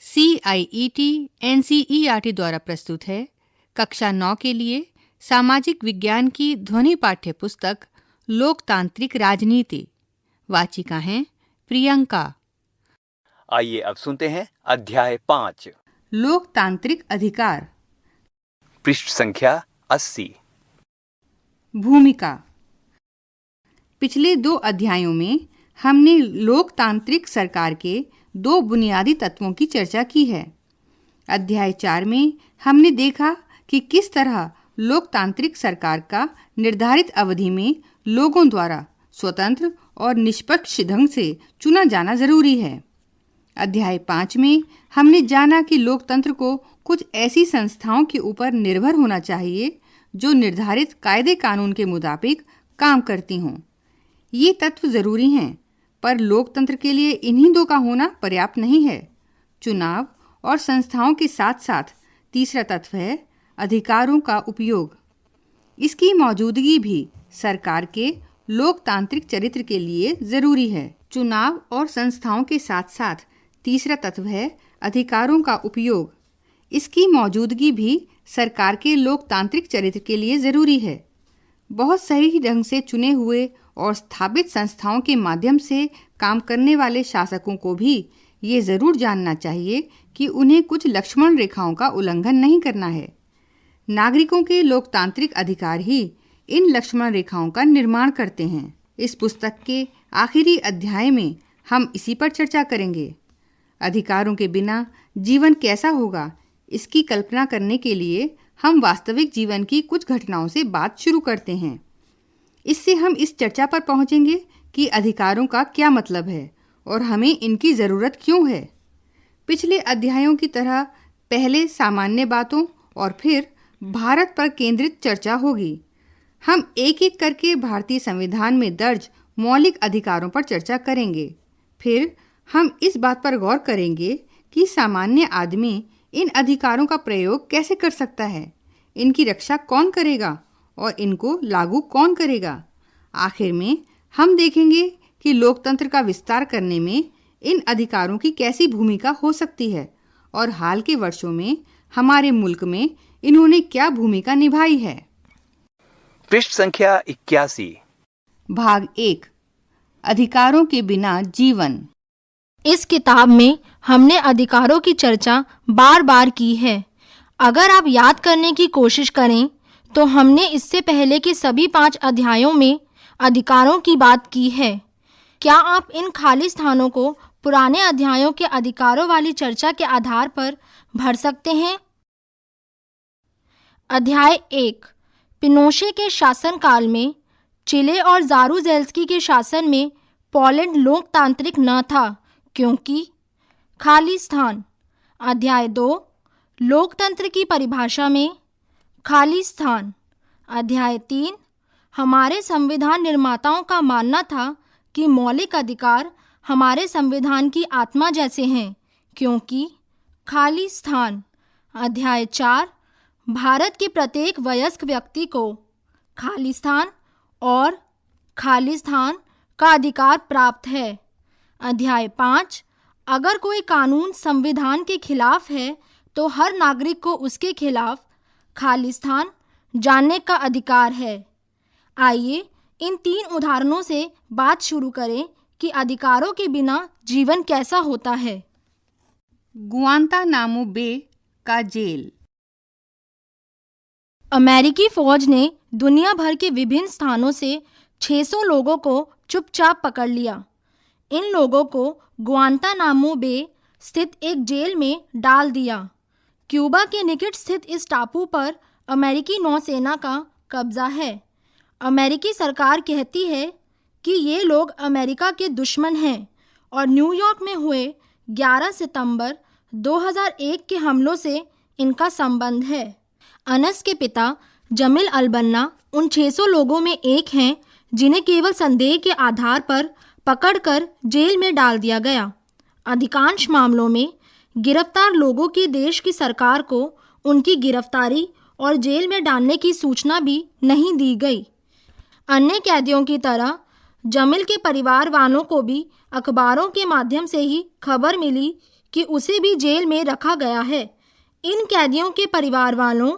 CIET NCERT द्वारा प्रस्तुत है कक्षा 9 के लिए सामाजिक विज्ञान की ध्वनि पाठ्य पुस्तक लोकतांत्रिक राजनीति। वाचिका हैं प्रियंका। आइए अब सुनते हैं अध्याय 5 लोकतांत्रिक अधिकार। पृष्ठ संख्या 80। भूमिका। पिछले 2 अध्यायों में हमने लोकतांत्रिक सरकार के 2 बुनियादी तत्वों की चर्चा की है। अध्याय 4 में हमने देखा कि किस तरह लोकतांत्रिक सरकार का निर्धारित अवधि में लोगों द्वारा स्वतंत्र और निष्पक्ष ढंग से चुना जाना जरूरी है। अध्याय 5 में हमने जाना कि लोकतंत्र को कुछ ऐसी संस्थाओं के ऊपर निर्भर होना चाहिए जो निर्धारित कायदे कानून के मुताबिक काम करती हों। ये तत्व जरूरी हैं, पर लोकतंत्र के लिए इन्हीं 2 का होना पर्याप्त नहीं है। चुनाव और संस्थाओं के साथ साथ तीसरा तत्व है अधिकारों का उपयोग। इसकी मौजूदगी भी सरकार के लोकतांत्रिक चरित्र के लिए जरूरी है। चुनाव और संस्थाओं के साथ साथ तीसरा तत्व है अधिकारों का उपयोग। इसकी मौजूदगी भी सरकार के लोकतांत्रिक चरित्र के लिए जरूरी है। बहुत सही ढंग से चुने हुए और स्थापित संस्थाओं के माध्यम से काम करने वाले शासकों को भी ये जरूर जानना चाहिए कि उन्हें कुछ लक्ष्मण रेखाओं का उल्लंघन नहीं करना है। नागरिकों के लोकतांत्रिक अधिकार ही इन लक्ष्मण रेखाओं का निर्माण करते हैं। इस पुस्तक के आखिरी अध्याय में हम इसी पर चर्चा करेंगे। अधिकारों के बिना जीवन कैसा होगा, इसकी कल्पना करने के लिए हम वास्तविक जीवन की कुछ घटनाओं से बात शुरू करते हैं। इससे हम इस चर्चा पर पहुंचेंगे कि अधिकारों का क्या मतलब है और हमें इनकी ज़रूरत क्यों है। पिछले अध्यायों की तरह पहले सामान्य बातों और फिर भारत पर केंद्रित चर्चा होगी। हम एक एक करके भारतीय संविधान में दर्ज मौलिक अधिकारों पर चर्चा करेंगे। फिर हम इस बात पर गौर करेंगे कि सामान्य आदमी इन अधिकारों का प्रयोग कैसे कर सकता है, इनकी रक्षा कौन करेगा और इनको लागू कौन करेगा। आखिर में हम देखेंगे कि लोकतंत्र का विस्तार करने में इन अधिकारों की कैसी भूमिका हो सकती है और हाल के वर्षों में हमारे मुल्क में इन्होंने क्या भूमिका निभाई है। पृष्ठ संख्या 81। भाग 1 अधिकारों के बिना जीवन। इस किताब में हमने अधिकारों की चर्चा बार बार की है। अगर आप याद करने की कोशिश करें तो हमने इससे पहले के सभी 5 अध्यायों में अधिकारों की बात की है। क्या आप इन खाली स्थानों को पुराने अध्यायों के अधिकारों वाली चर्चा के आधार पर भर सकते हैं? अध्याय 1 पिनोशे के शासनकाल में चिले और जारूजेल्स्की के शासन में पोलैंड लोकतांत्रिक न था क्योंकि खाली स्थान। अध्याय 2 लोकतंत्र की परिभाषा में खाली स्थान। अध्याय 3 हमारे संविधान निर्माताओं का मानना था कि मौलिक अधिकार हमारे संविधान की आत्मा जैसे हैं क्योंकि खाली स्थान। अध्याय 4 भारत के प्रत्येक वयस्क व्यक्ति को खाली स्थान और खाली स्थान का अधिकार प्राप्त है। अध्याय 5 अगर कोई कानून संविधान के खिलाफ है तो हर नागरिक को उसके खिलाफ खाली स्थान जानने का अधिकार है। आइए इन 3 उदाहरणों से बात शुरू करें कि अधिकारों के बिना जीवन कैसा होता है। गुआंतानामो बे का जेल। अमेरिकी फौज ने दुनिया भर के विभिन्न स्थानों से 600 लोगों को चुपचाप पकड़ लिया। इन लोगों को गुआंतानामो बे स्थित एक जेल में डाल दिया। क्यूबा के निकट स्थित इस टापू पर अमेरिकी नौसेना का कब्जा है। अमेरिकी सरकार कहती है कि ये लोग अमेरिका के दुश्मन हैं और न्यूयॉर्क में हुए 11 सितंबर 2001 के हमलों से इनका संबंध है। अनस के पिता जमील अल-बन्ना उन 600 लोगों में एक हैं जिन्हें केवल संदेह के आधार पर पकड़कर जेल में डाल दिया गया। अधिकांश मामलों में गिरफ्तार लोगों की देश की सरकार को उनकी गिरफ्तारी और जेल में डालने की सूचना भी नहीं दी गई। अन्य कैदियों की तरह जमील के परिवार वालों को भी अखबारों के माध्यम से ही खबर मिली कि उसे भी जेल में रखा गया है। इन कैदियों के परिवार वालों,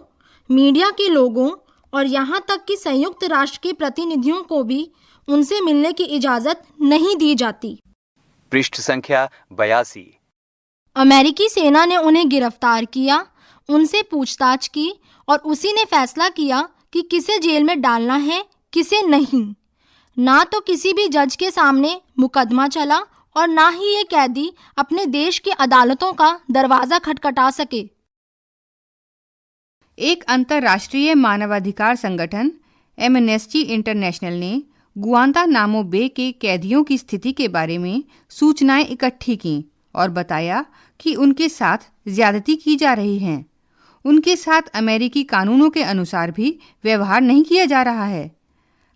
मीडिया के लोगों और यहाँ तक कि संयुक्त राष्ट्र के प्रतिनिधियों को भी उनसे मिलने की इजाज़त नहीं दी जाती। पृष्ठ संख्या 82। अमेरिकी सेना ने उन्हें गिरफ्तार किया, उनसे पूछताछ की और उसी ने फैसला किया कि किसे जेल में डालना है, किसे नहीं। ना तो किसी भी जज के सामने मुकदमा चला और ना ही ये कैदी अपने देश की अदालतों का दरवाजा खटखटा सके। एक अंतर्राष्ट्रीय मानवाधिकार संगठन एमनेस्टी इंटरनेशनल ने गुआंतानामो बे के कैदियों की स्थिति के बारे में सूचनाएं इकट्ठी की और बताया कि उनके साथ ज्यादती की जा रही है। उनके साथ अमेरिकी कानूनों के अनुसार भी व्यवहार नहीं किया जा रहा है।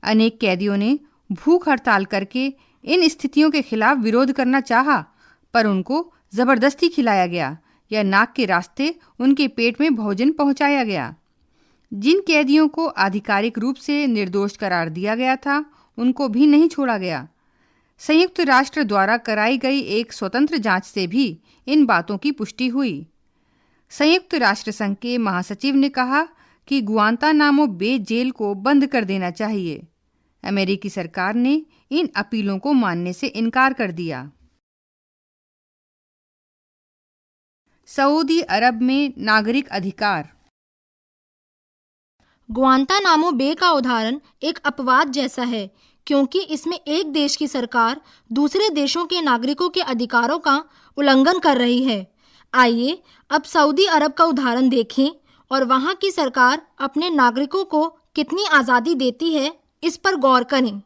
अनेक कैदियों ने भूख हड़ताल करके इन स्थितियों के खिलाफ विरोध करना चाहा, पर उनको जबरदस्ती खिलाया गया या नाक के रास्ते उनके पेट में भोजन पहुंचाया गया। जिन कैदियों को आधिकारिक रूप से निर्दोष करार दिया गया था, उनको भी नहीं छोड़ा गया। संयुक्त राष्ट्र द्वारा कराई गई एक स्वतंत्र जांच से भी इन बातों की पुष्टि हुई। संयुक्त राष्ट्र संघ के महासचिव ने कहा कि गुआंतानामो बे जेल को बंद कर देना चाहिए। अमेरिकी सरकार ने इन अपीलों को मानने से इनकार कर दिया। सऊदी अरब में नागरिक अधिकार। गुआंतानामो बे का उदाहरण एक अपवाद जैसा है, क्योंकि इसमें एक देश की सरकार दूसरे देशों के नागरिकों के अधिकारों का उल्लंघन कर रही है। आइए अब सऊदी अरब का उदाहरण देखें और वहां की सरकार अपने नागरिकों को कितनी आज़ादी देती है, इस पर गौर करें।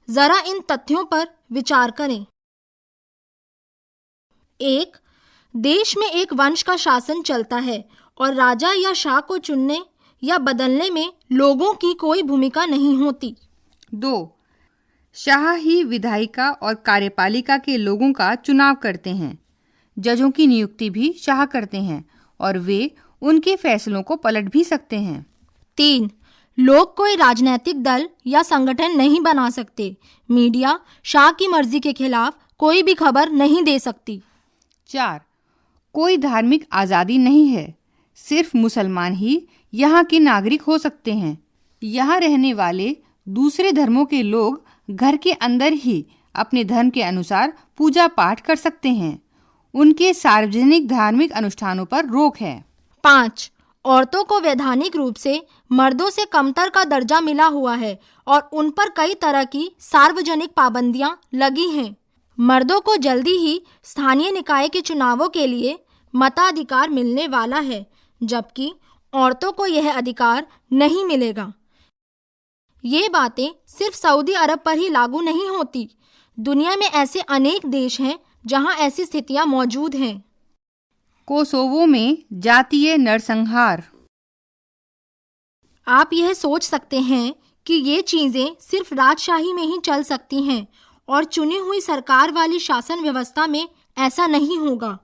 जरा इन तथ्यों पर विचार करें। 1. देश में एक वंश का शासन चलता है और राजा या शाह को चुनने या बदलने में लोगों की कोई भूमिका नहीं होती। 2. शाह ही विधायिका और कार्यपालिका के लोगों का चुनाव करते हैं। जजों की नियुक्ति भी शाह करते हैं और वे उनके फैसलों को पलट भी सकते हैं। 3. लोग कोई राजनीतिक दल या संगठन नहीं बना सकते। मीडिया शाह की मर्जी के खिलाफ कोई भी खबर नहीं दे सकती। 4. कोई धार्मिक आज़ादी नहीं है। सिर्फ मुसलमान ही यहाँ के नागरिक हो सकते हैं। यहाँ रहने वाले दूसरे धर्मों के लोग घर के अंदर ही अपने धर्म के अनुसार पूजा पाठ कर सकते हैं। उनके सार्वजनिक धार्मिक अनुष्ठानों पर रोक है। 5. औरतों को वैधानिक रूप से मर्दों से कमतर का दर्जा मिला हुआ है और उन पर कई तरह की सार्वजनिक पाबंदियां लगी हैं। मर्दों को जल्दी ही स्थानीय निकाय के चुनावों के लिए मताधिकार मिलने वाला है, जबकि औरतों को यह अधिकार नहीं मिलेगा। ये बातें सिर्फ सऊदी अरब पर ही लागू नहीं होती। दुनिया में ऐसे अनेक देश हैं जहां ऐसी स्थितियां मौजूद हैं। कोसोवो में जातीय नरसंहार। आप यह सोच सकते हैं कि ये चीज़ें सिर्फ राजशाही में ही चल सकती हैं और चुनी हुई सरकार वाली शासन व्यवस्था में ऐसा नहीं होगा।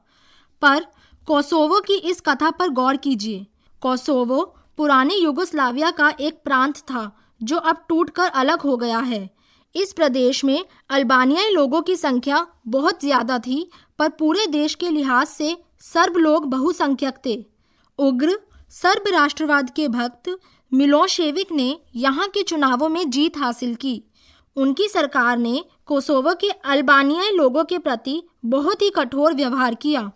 पर कोसोवो की इस कथा पर गौर कीजिए। कोसोवो पुराने यूगोस्लाविया का एक प्रांत था जो अब टूटकर अलग हो गया है। इस प्रदेश में अल्बानियाई लोगों की संख्या बहुत ज़्यादा थी, पर पूरे देश के लिहाज से सर्ब लोग बहुसंख्यक थे। उग्र सर्ब राष्ट्रवाद के भक्त मिलोशेविक ने यहाँ के चुनावों में जीत हासिल की। उनकी सरकार ने कोसोवो के अल्बानियाई लोगों के प्रति बहुत ही कठोर व्यवहार किया।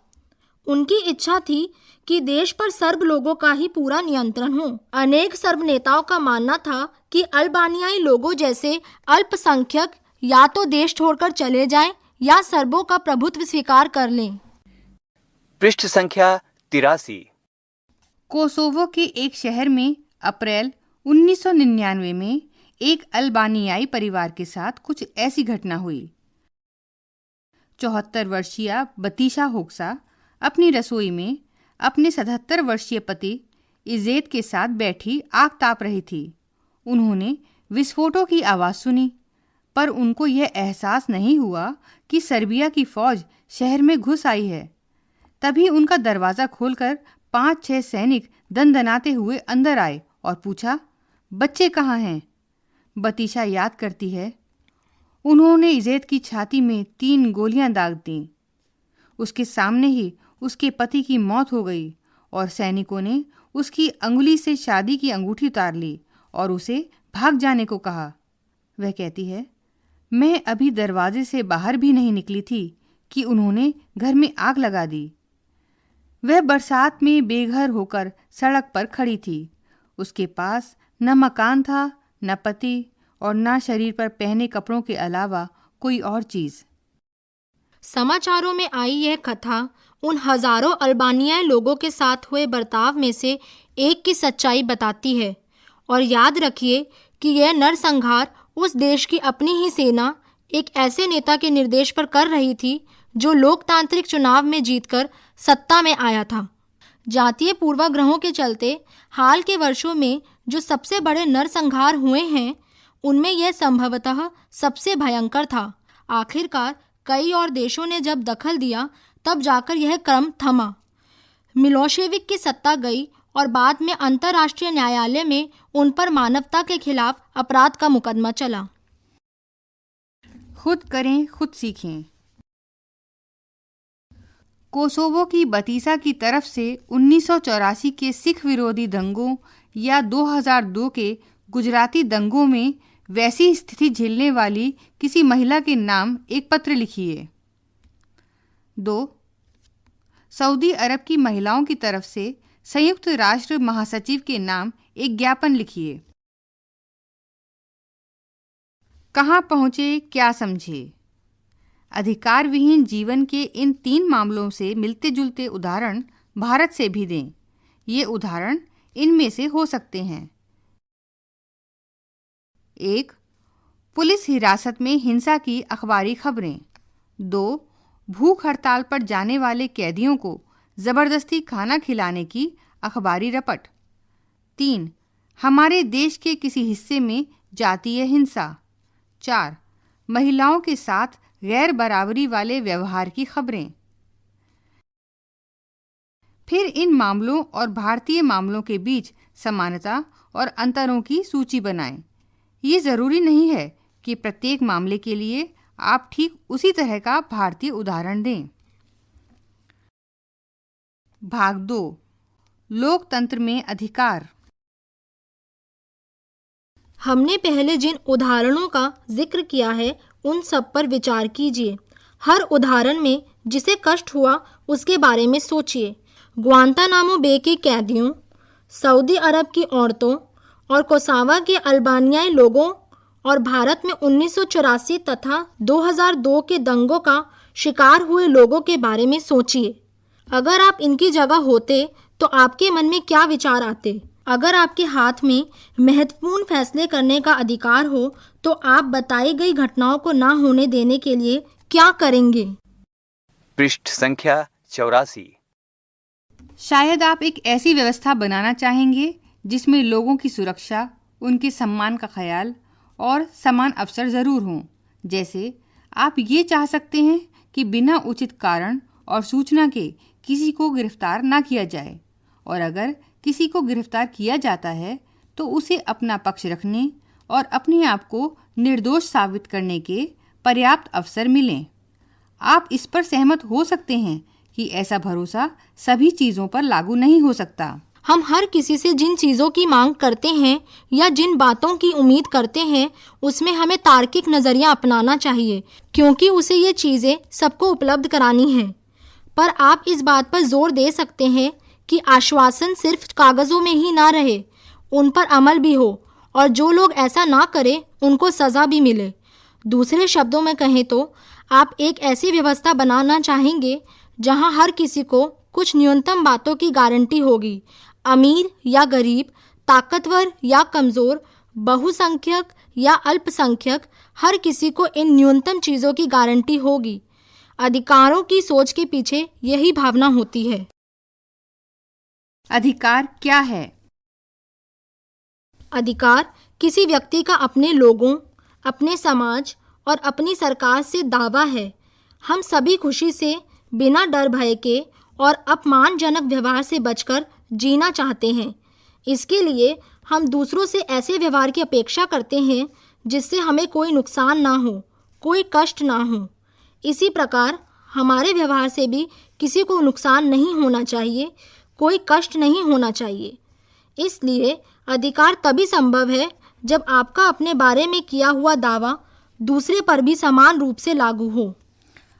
उनकी इच्छा थी कि देश पर सर्ब लोगों का ही पूरा नियंत्रण हो। अनेक सर्ब नेताओं का मानना था कि अल्बानियाई लोगों जैसे अल्पसंख्यक या तो देश छोड़कर चले जाएं या सर्बों का प्रभुत्व स्वीकार कर लें। पृष्ठ संख्या 83। कोसोवो के एक शहर में अप्रैल 1999 में एक अल्बानियाई परिवार के साथ कुछ ऐसी घटना हुई। 74 वर्षीय बतीशा होक्सा अपनी रसोई में अपने 77 वर्षीय पति इजेत के साथ बैठी आग ताप रही थी। उन्होंने विस्फोटों की आवाज़ सुनी, पर उनको यह एहसास नहीं हुआ कि सर्बिया की फौज शहर में घुस आई है। तभी उनका दरवाज़ा खोलकर 5-6 सैनिक दनदनाते हुए अंदर आए और पूछा, बच्चे कहाँ हैं? बतीशा याद करती है, उन्होंने इजेत की छाती में 3 गोलियां दाग दीं। उसके सामने ही उसके पति की मौत हो गई और सैनिकों ने उसकी अंगुली से शादी की अंगूठी उतार ली और उसे भाग जाने को कहा। वह कहती है, मैं अभी दरवाजे से बाहर भी नहीं निकली थी कि उन्होंने घर में आग लगा दी। वह बरसात में बेघर होकर सड़क पर खड़ी थी। उसके पास न मकान था, न पति और न शरीर पर पहने कपड़ों के अलावा कोई और चीज। समाचारों में आई यह कथा उन हजारों अल्बानियाई लोगों के साथ हुए बर्ताव में से एक की सच्चाई बताती है। और याद रखिए कि यह नरसंहार उस देश की अपनी ही सेना एक ऐसे नेता के निर्देश पर कर रही थी जो लोकतांत्रिक चुनाव में जीतकर सत्ता में आया था। जातीय पूर्वाग्रहों के चलते हाल के वर्षों में जो सबसे बड़े नरसंहार हुए हैं, उनमें यह संभवतः सबसे भयंकर था। आखिरकार कई और देशों ने जब दखल दिया तब जाकर यह क्रम थमा। मिलोशेविक की सत्ता गई और बाद में अंतर्राष्ट्रीय न्यायालय में उन पर मानवता के खिलाफ अपराध का मुकदमा चला। खुद करें, खुद सीखें। कोसोवो की बतीसा की तरफ से 1984 के सिख विरोधी दंगों या 2002 के गुजराती दंगों में वैसी स्थिति झेलने वाली किसी महिला के नाम एक पत्र लिखिए। 2. सऊदी अरब की महिलाओं की तरफ से संयुक्त राष्ट्र महासचिव के नाम एक ज्ञापन लिखिए। कहाँ पहुँचे, क्या समझे। अधिकार विहीन जीवन के इन 3 मामलों से मिलते जुलते उदाहरण भारत से भी दें। ये उदाहरण इनमें से हो सकते हैं। 1. पुलिस हिरासत में हिंसा की अखबारी खबरें। 2. भूख हड़ताल पर जाने वाले कैदियों को जबरदस्ती खाना खिलाने की अखबारी रपट। 3. हमारे देश के किसी हिस्से में जातीय हिंसा। 4. महिलाओं के साथ गैर बराबरी वाले व्यवहार की खबरें। फिर इन मामलों और भारतीय मामलों के बीच समानता और अंतरों की सूची बनाएं। ये जरूरी नहीं है कि प्रत्येक मामले के लिए आप ठीक उसी तरह का भारतीय उदाहरण दें। भाग 2, लोकतंत्र में अधिकार। हमने पहले जिन उदाहरणों का जिक्र किया है उन सब पर विचार कीजिए। हर उदाहरण में जिसे कष्ट हुआ उसके बारे में सोचिए। ग्वांतानामो बे के कैदियों, सऊदी अरब की औरतों और कोसावा के अल्बानियाई लोगों और भारत में 1984 तथा 2002 के दंगों का शिकार हुए लोगों के बारे में सोचिए। अगर आप इनकी जगह होते तो आपके मन में क्या विचार आते? अगर आपके हाथ में महत्वपूर्ण फैसले करने का अधिकार हो तो आप बताई गई घटनाओं को ना होने देने के लिए क्या करेंगे? पृष्ठ संख्या 84। शायद आप एक ऐसी व्यवस्था बनाना चाहेंगे जिसमें लोगों की सुरक्षा, उनके सम्मान का ख्याल और समान अवसर जरूर हों। जैसे आप ये चाह सकते हैं कि बिना उचित कारण और सूचना के किसी को गिरफ्तार ना किया जाए, और अगर किसी को गिरफ्तार किया जाता है तो उसे अपना पक्ष रखने और अपने आप को निर्दोष साबित करने के पर्याप्त अवसर मिलें। आप इस पर सहमत हो सकते हैं कि ऐसा भरोसा सभी चीज़ों पर लागू नहीं हो सकता। हम हर किसी से जिन चीज़ों की मांग करते हैं या जिन बातों की उम्मीद करते हैं उसमें हमें तार्किक नज़रिया अपनाना चाहिए, क्योंकि उसे ये चीज़ें सबको उपलब्ध करानी हैं। पर आप इस बात पर जोर दे सकते हैं कि आश्वासन सिर्फ कागज़ों में ही ना रहे, उन पर अमल भी हो, और जो लोग ऐसा ना करें उनको सज़ा भी मिले। दूसरे शब्दों में कहें तो आप एक ऐसी व्यवस्था बनाना चाहेंगे जहां हर किसी को कुछ न्यूनतम बातों की गारंटी होगी। अमीर या गरीब, ताकतवर या कमज़ोर, बहुसंख्यक या अल्पसंख्यक, हर किसी को इन न्यूनतम चीज़ों की गारंटी होगी। अधिकारों की सोच के पीछे यही भावना होती है। अधिकार क्या है? अधिकार किसी व्यक्ति का अपने लोगों, अपने समाज और अपनी सरकार से दावा है। हम सभी खुशी से, बिना डर भय के और अपमानजनक व्यवहार से बचकर जीना चाहते हैं। इसके लिए हम दूसरों से ऐसे व्यवहार की अपेक्षा करते हैं जिससे हमें कोई नुकसान ना हो, कोई कष्ट ना हो। इसी प्रकार हमारे व्यवहार से भी किसी को नुकसान नहीं होना चाहिए, कोई कष्ट नहीं होना चाहिए। इसलिए अधिकार तभी संभव है जब आपका अपने बारे में किया हुआ दावा दूसरे पर भी समान रूप से लागू हो।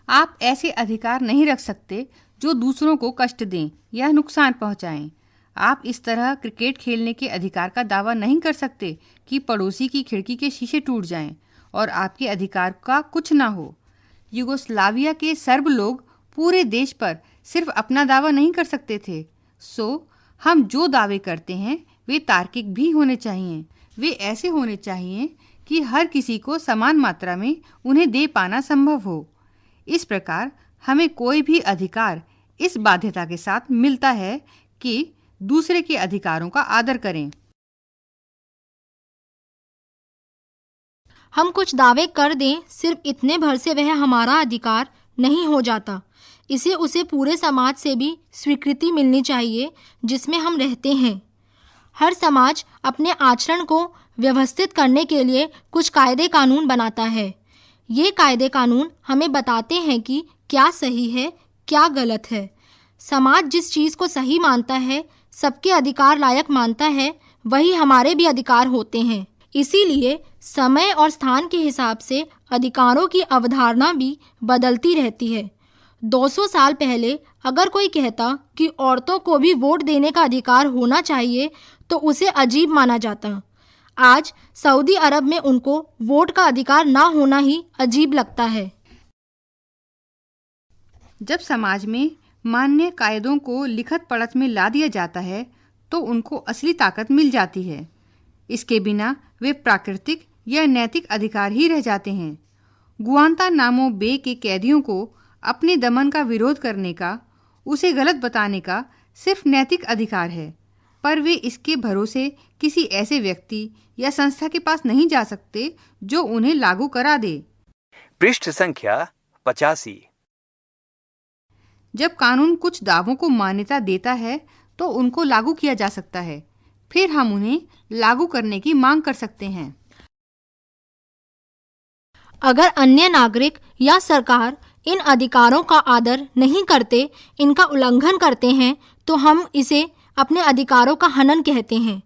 आप ऐसे अधिकार नहीं रख सकते जो दूसरों को कष्ट दें या नुकसान पहुंचाएं। आप इस तरह क्रिकेट खेलने के अधिकार का दावा नहीं कर सकते कि पड़ोसी की खिड़की के शीशे टूट जाएं और आपके अधिकार का कुछ ना हो। युगोस्लाविया के सर्ब लोग पूरे देश पर सिर्फ अपना दावा नहीं कर सकते थे। सो हम जो दावे करते हैं वे तार्किक भी होने चाहिए। वे ऐसे होने चाहिए कि हर किसी को समान मात्रा में उन्हें दे पाना संभव हो। इस प्रकार हमें कोई भी अधिकार इस बाध्यता के साथ मिलता है कि दूसरे के अधिकारों का आदर करें। हम कुछ दावे कर दें सिर्फ इतने भर से वह हमारा अधिकार नहीं हो जाता। इसे उसे पूरे समाज से भी स्वीकृति मिलनी चाहिए जिसमें हम रहते हैं। हर समाज अपने आचरण को व्यवस्थित करने के लिए कुछ कायदे कानून बनाता है। ये कायदे कानून हमें बताते हैं कि क्या सही है, क्या गलत है। समाज जिस चीज़ को सही मानता है, सबके अधिकार लायक मानता है, वही हमारे भी अधिकार होते हैं। इसीलिए समय और स्थान के हिसाब से अधिकारों की अवधारणा भी बदलती रहती है। 200 साल पहले अगर कोई कहता कि औरतों को भी वोट देने का अधिकार होना चाहिए तो उसे अजीब माना जाता। आज सऊदी अरब में उनको वोट का अधिकार ना होना ही अजीब लगता है। जब समाज में मान्य कायदों को लिखत पढ़त में ला दिया जाता है तो उनको असली ताकत मिल जाती है। इसके बिना वे प्राकृतिक या नैतिक अधिकार ही रह जाते हैं। गुआंतानामो बे के कैदियों को अपने दमन का विरोध करने का, उसे गलत बताने का सिर्फ नैतिक अधिकार है, पर वे इसके भरोसे किसी ऐसे व्यक्ति या संस्था के पास नहीं जा सकते जो उन्हें लागू करा दे। पृष्ठ संख्या 85। जब कानून कुछ दावों को मान्यता देता है तो उनको लागू किया जा सकता है, फिर हम उन्हें लागू करने की मांग कर सकते हैं। अगर अन्य नागरिक या सरकार इन अधिकारों का आदर नहीं करते, इनका उल्लंघन करते हैं, तो हम इसे अपने अधिकारों का हनन कहते हैं।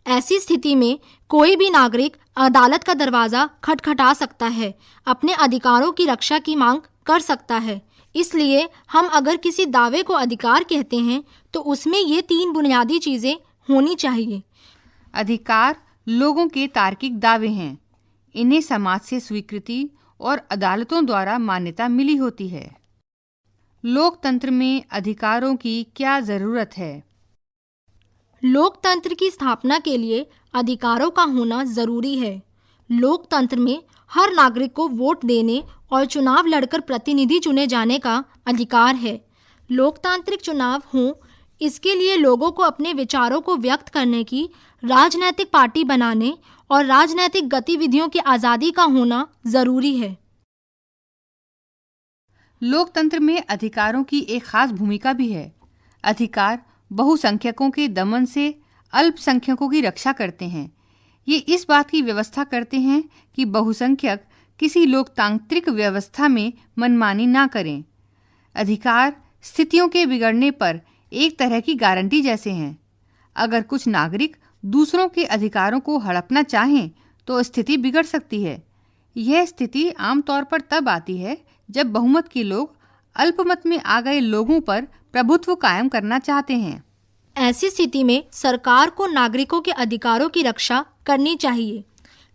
ऐसी स्थिति में कोई भी नागरिक अदालत का दरवाज़ा खटखटा सकता है, अपने अधिकारों की रक्षा की मांग कर सकता है। इसलिए हम अगर किसी दावे को अधिकार कहते हैं तो उसमें ये 3 बुनियादी चीज़ें होनी चाहिए। अधिकार लोगों के तार्किक दावे हैं। इन्हें समाज से स्वीकृति और अदालतों द्वारा मान्यता मिली होती है। लोकतंत्र में अधिकारों की क्या जरूरत है? लोकतंत्र की स्थापना के लिए अधिकारों का होना जरूरी है। लोकतंत्र में हर नागरिक को वोट देने और चुनाव लड़कर प्रतिनिधि चुने जाने का अधिकार है। लोकतांत्रिक चुनाव हों, इसके लिए लोगों को अपने विचारों को व्यक्त करने की, राजनैतिक पार्टी बनाने और राजनैतिक गतिविधियों की आज़ादी का होना जरूरी है। लोकतंत्र में अधिकारों की एक खास भूमिका भी है। अधिकार बहुसंख्यकों के दमन से अल्पसंख्यकों की रक्षा करते हैं। ये इस बात की व्यवस्था करते हैं कि बहुसंख्यक किसी लोकतांत्रिक व्यवस्था में मनमानी ना करें। अधिकार स्थितियों के बिगड़ने पर एक तरह की गारंटी जैसे हैं। अगर कुछ नागरिक दूसरों के अधिकारों को हड़पना चाहें तो स्थिति बिगड़ सकती है। यह स्थिति आमतौर पर तब आती है जब बहुमत के लोग अल्पमत में आ गए लोगों पर प्रभुत्व कायम करना चाहते हैं। ऐसी स्थिति में सरकार को नागरिकों के अधिकारों की रक्षा करनी चाहिए,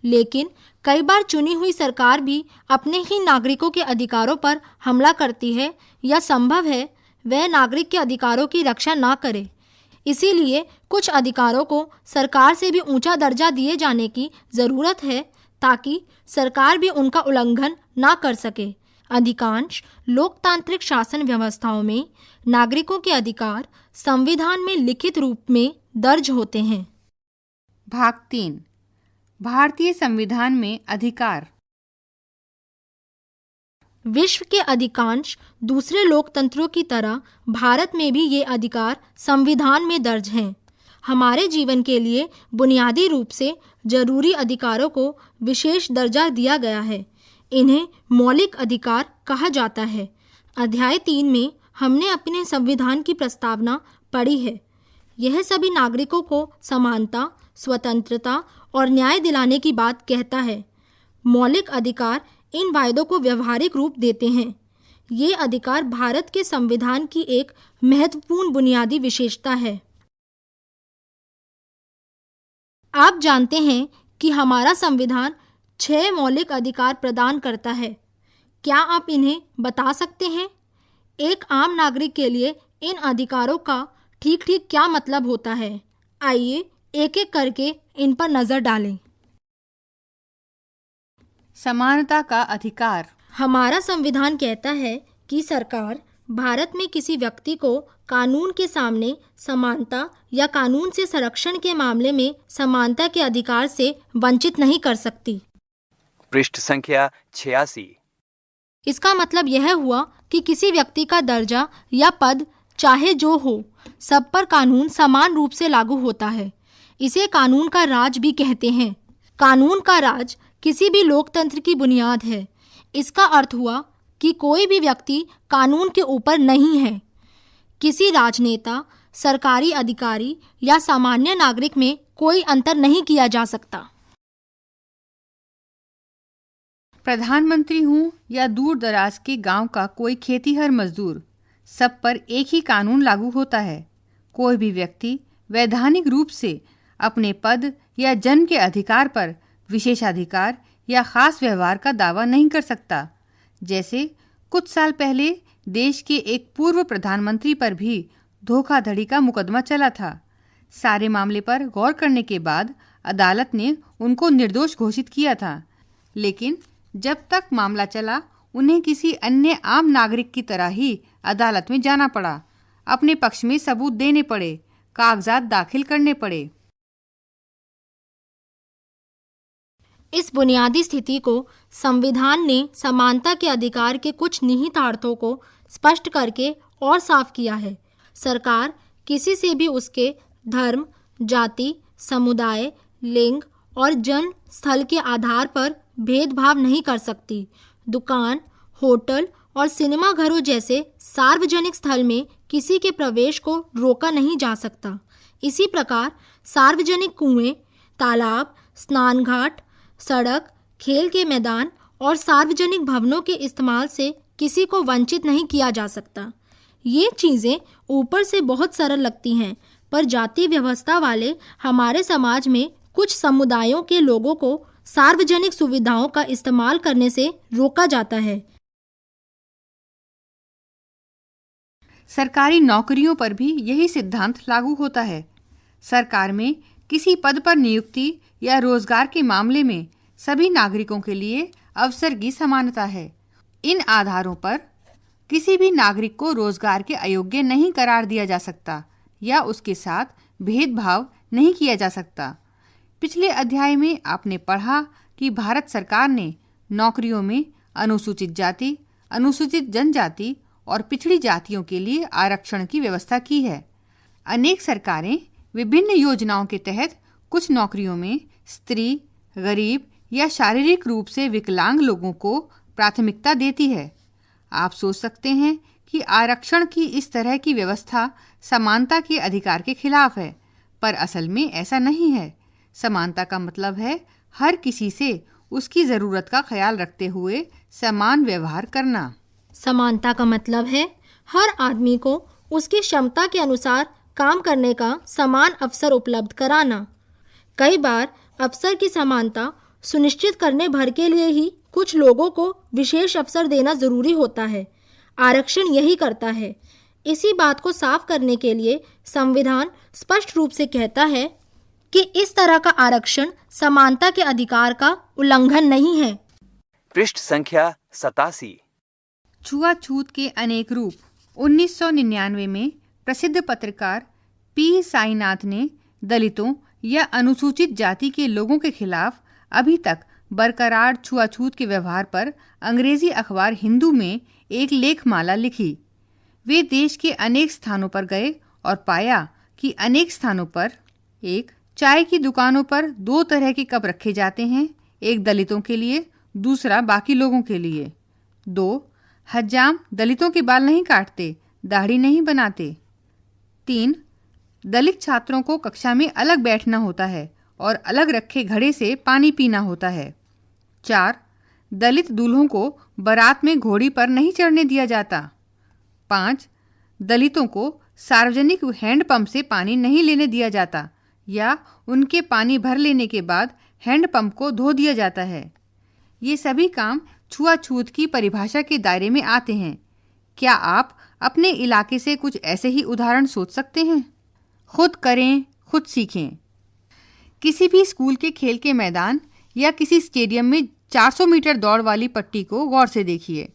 लेकिन कई बार चुनी हुई सरकार भी अपने ही नागरिकों के अधिकारों पर हमला करती है या संभव है वह नागरिक के अधिकारों की रक्षा ना करे। इसीलिए कुछ अधिकारों को सरकार से भी ऊंचा दर्जा दिए जाने की ज़रूरत है ताकि सरकार भी उनका उल्लंघन ना कर सके। अधिकांश लोकतांत्रिक शासन व्यवस्थाओं में नागरिकों के अधिकार संविधान में लिखित रूप में दर्ज होते हैं। भाग 3, भारतीय संविधान में अधिकार। विश्व के अधिकांश दूसरे लोकतंत्रों की तरह भारत में भी ये अधिकार संविधान में दर्ज हैं। हमारे जीवन के लिए बुनियादी रूप से जरूरी अधिकारों को विशेष दर्जा दिया गया है। इन्हें मौलिक अधिकार कहा जाता है। अध्याय 3 में हमने अपने संविधान की प्रस्तावना पढ़ी है। यह सभी नागरिकों को समानता, स्वतंत्रता और न्याय दिलाने की बात कहता है। मौलिक अधिकार इन वायदों को व्यवहारिक रूप देते हैं। ये अधिकार भारत के संविधान की एक महत्वपूर्ण बुनियादी विशेषता है। आप जानते हैं कि हमारा संविधान 6 मौलिक अधिकार प्रदान करता है। क्या आप इन्हें बता सकते हैं? एक आम नागरिक के लिए इन अधिकारों का ठीक ठीक क्या मतलब होता है? आइए एक एक करके इन पर नजर डालें। समानता का अधिकार। हमारा संविधान कहता है कि सरकार भारत में किसी व्यक्ति को कानून के सामने समानता या कानून से संरक्षण के मामले में समानता के अधिकार से वंचित नहीं कर सकती। पृष्ठ संख्या 86। इसका मतलब यह हुआ कि किसी व्यक्ति का दर्जा या पद चाहे जो हो, सब पर कानून समान रूप से लागू होता है। इसे कानून का राज भी कहते हैं। कानून का राज किसी भी लोकतंत्र की बुनियाद है। इसका अर्थ हुआ कि कोई भी व्यक्ति कानून के ऊपर नहीं है। किसी राजनेता, सरकारी अधिकारी या सामान्य नागरिक में कोई अंतर नहीं किया जा सकता। प्रधानमंत्री हूँ या दूर दराज के गांव का कोई खेतीहर मजदूर, सब पर एक ही कानून लागू होता है। कोई भी व्यक्ति वैधानिक रूप से अपने पद या जन्म के अधिकार पर विशेषाधिकार या खास व्यवहार का दावा नहीं कर सकता। जैसे कुछ साल पहले देश के एक पूर्व प्रधानमंत्री पर भी धोखाधड़ी का मुकदमा चला था। सारे मामले पर गौर करने के बाद अदालत ने उनको निर्दोष घोषित किया था, लेकिन जब तक मामला चला उन्हें किसी अन्य आम नागरिक की तरह ही अदालत में जाना पड़ा, अपने पक्ष में सबूत देने पड़े, कागजात दाखिल करने पड़े। इस बुनियादी स्थिति को संविधान ने समानता के अधिकार के कुछ निहितार्थों को स्पष्ट करके और साफ किया है। सरकार किसी से भी उसके धर्म, जाति, समुदाय, लिंग और जन्म स्थल के आधार पर भेदभाव नहीं कर सकती। दुकान, होटल और सिनेमा घरों जैसे सार्वजनिक स्थल में किसी के प्रवेश को रोका नहीं जा सकता। इसी प्रकार सार्वजनिक कुएं, तालाब, स्नान घाट, सड़क, खेल के मैदान और सार्वजनिक भवनों के इस्तेमाल से किसी को वंचित नहीं किया जा सकता। ये चीज़ें ऊपर से बहुत सरल लगती हैं, पर जाति व्यवस्था वाले हमारे समाज में कुछ समुदायों के लोगों को सार्वजनिक सुविधाओं का इस्तेमाल करने से रोका जाता है। सरकारी नौकरियों पर भी यही सिद्धांत लागू होता है। सरकार में किसी पद पर नियुक्ति या रोजगार के मामले में सभी नागरिकों के लिए अवसर की समानता है। इन आधारों पर किसी भी नागरिक को रोजगार के अयोग्य नहीं करार दिया जा सकता या उसके साथ भेदभाव नहीं किया जा सकता। पिछले अध्याय में आपने पढ़ा कि भारत सरकार ने नौकरियों में अनुसूचित जाति, अनुसूचित जनजाति और पिछड़ी जातियों के लिए आरक्षण की व्यवस्था की है। अनेक सरकारें विभिन्न योजनाओं के तहत कुछ नौकरियों में स्त्री, गरीब या शारीरिक रूप से विकलांग लोगों को प्राथमिकता देती है। आप सोच सकते हैं कि आरक्षण की इस तरह की व्यवस्था समानता के अधिकार के खिलाफ है, पर असल में ऐसा नहीं है। समानता का मतलब है हर किसी से उसकी ज़रूरत का ख्याल रखते हुए समान व्यवहार करना। समानता का मतलब है हर आदमी को उसकी क्षमता के अनुसार काम करने का समान अवसर उपलब्ध कराना। कई बार अवसर की समानता सुनिश्चित करने भर के लिए ही कुछ लोगों को विशेष अवसर देना जरूरी होता है। आरक्षण यही करता है। इसी बात को साफ करने के लिए संविधान स्पष्ट रूप से कहता है कि इस तरह का आरक्षण समानता के अधिकार का उल्लंघन नहीं है। पृष्ठ संख्या 87। छुआछूत के अनेक रूप। 1999 में प्रसिद्ध पत्रकार पी साईनाथ ने दलितों या अनुसूचित जाति के लोगों के खिलाफ अभी तक बरकरार छुआछूत के व्यवहार पर अंग्रेजी अखबार हिंदू में एक लेखमाला लिखी। वे देश के अनेक स्थानों पर गए और पाया कि अनेक स्थानों पर एक चाय की दुकानों पर 2 तरह के कप रखे जाते हैं, एक दलितों के लिए, दूसरा बाकी लोगों के लिए। 2 हज्जाम दलितों के बाल नहीं काटते, दाढ़ी नहीं बनाते। 3. दलित छात्रों को कक्षा में अलग बैठना होता है और अलग रखे घड़े से पानी पीना होता है। 4. दलित दूल्हों को बारात में घोड़ी पर नहीं चढ़ने दिया जाता। 5. दलितों को सार्वजनिक हैंडपंप से पानी नहीं लेने दिया जाता या उनके पानी भर लेने के बाद हैंडपंप को धो दिया जाता है। ये सभी काम छुआछूत की परिभाषा के दायरे में आते हैं। क्या आप अपने इलाके से कुछ ऐसे ही उदाहरण सोच सकते हैं? खुद करें, खुद सीखें। किसी भी स्कूल के खेल के मैदान या किसी स्टेडियम में 400 मीटर दौड़ वाली पट्टी को गौर से देखिए।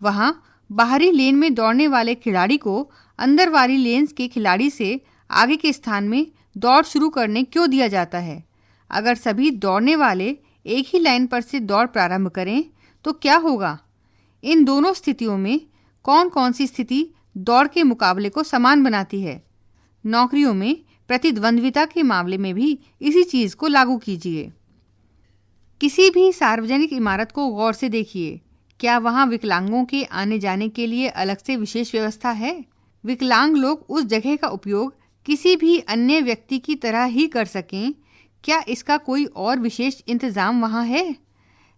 वहाँ बाहरी लेन में दौड़ने वाले खिलाड़ी को अंदर वाली लेन के खिलाड़ी से आगे के स्थान में दौड़ शुरू करने क्यों दिया जाता है? अगर सभी दौड़ने वाले एक ही लाइन पर से दौड़ प्रारंभ करें तो क्या होगा? इन दोनों स्थितियों में कौन कौन सी स्थिति दौड़ के मुकाबले को समान बनाती है? नौकरियों में प्रतिद्वंद्विता के मामले में भी इसी चीज को लागू कीजिए। किसी भी सार्वजनिक इमारत को गौर से देखिए। क्या वहां विकलांगों के आने जाने के लिए अलग से विशेष व्यवस्था है? विकलांग लोग उस जगह का उपयोग किसी भी अन्य व्यक्ति की तरह ही कर सकें, क्या इसका कोई और विशेष इंतजाम वहां है?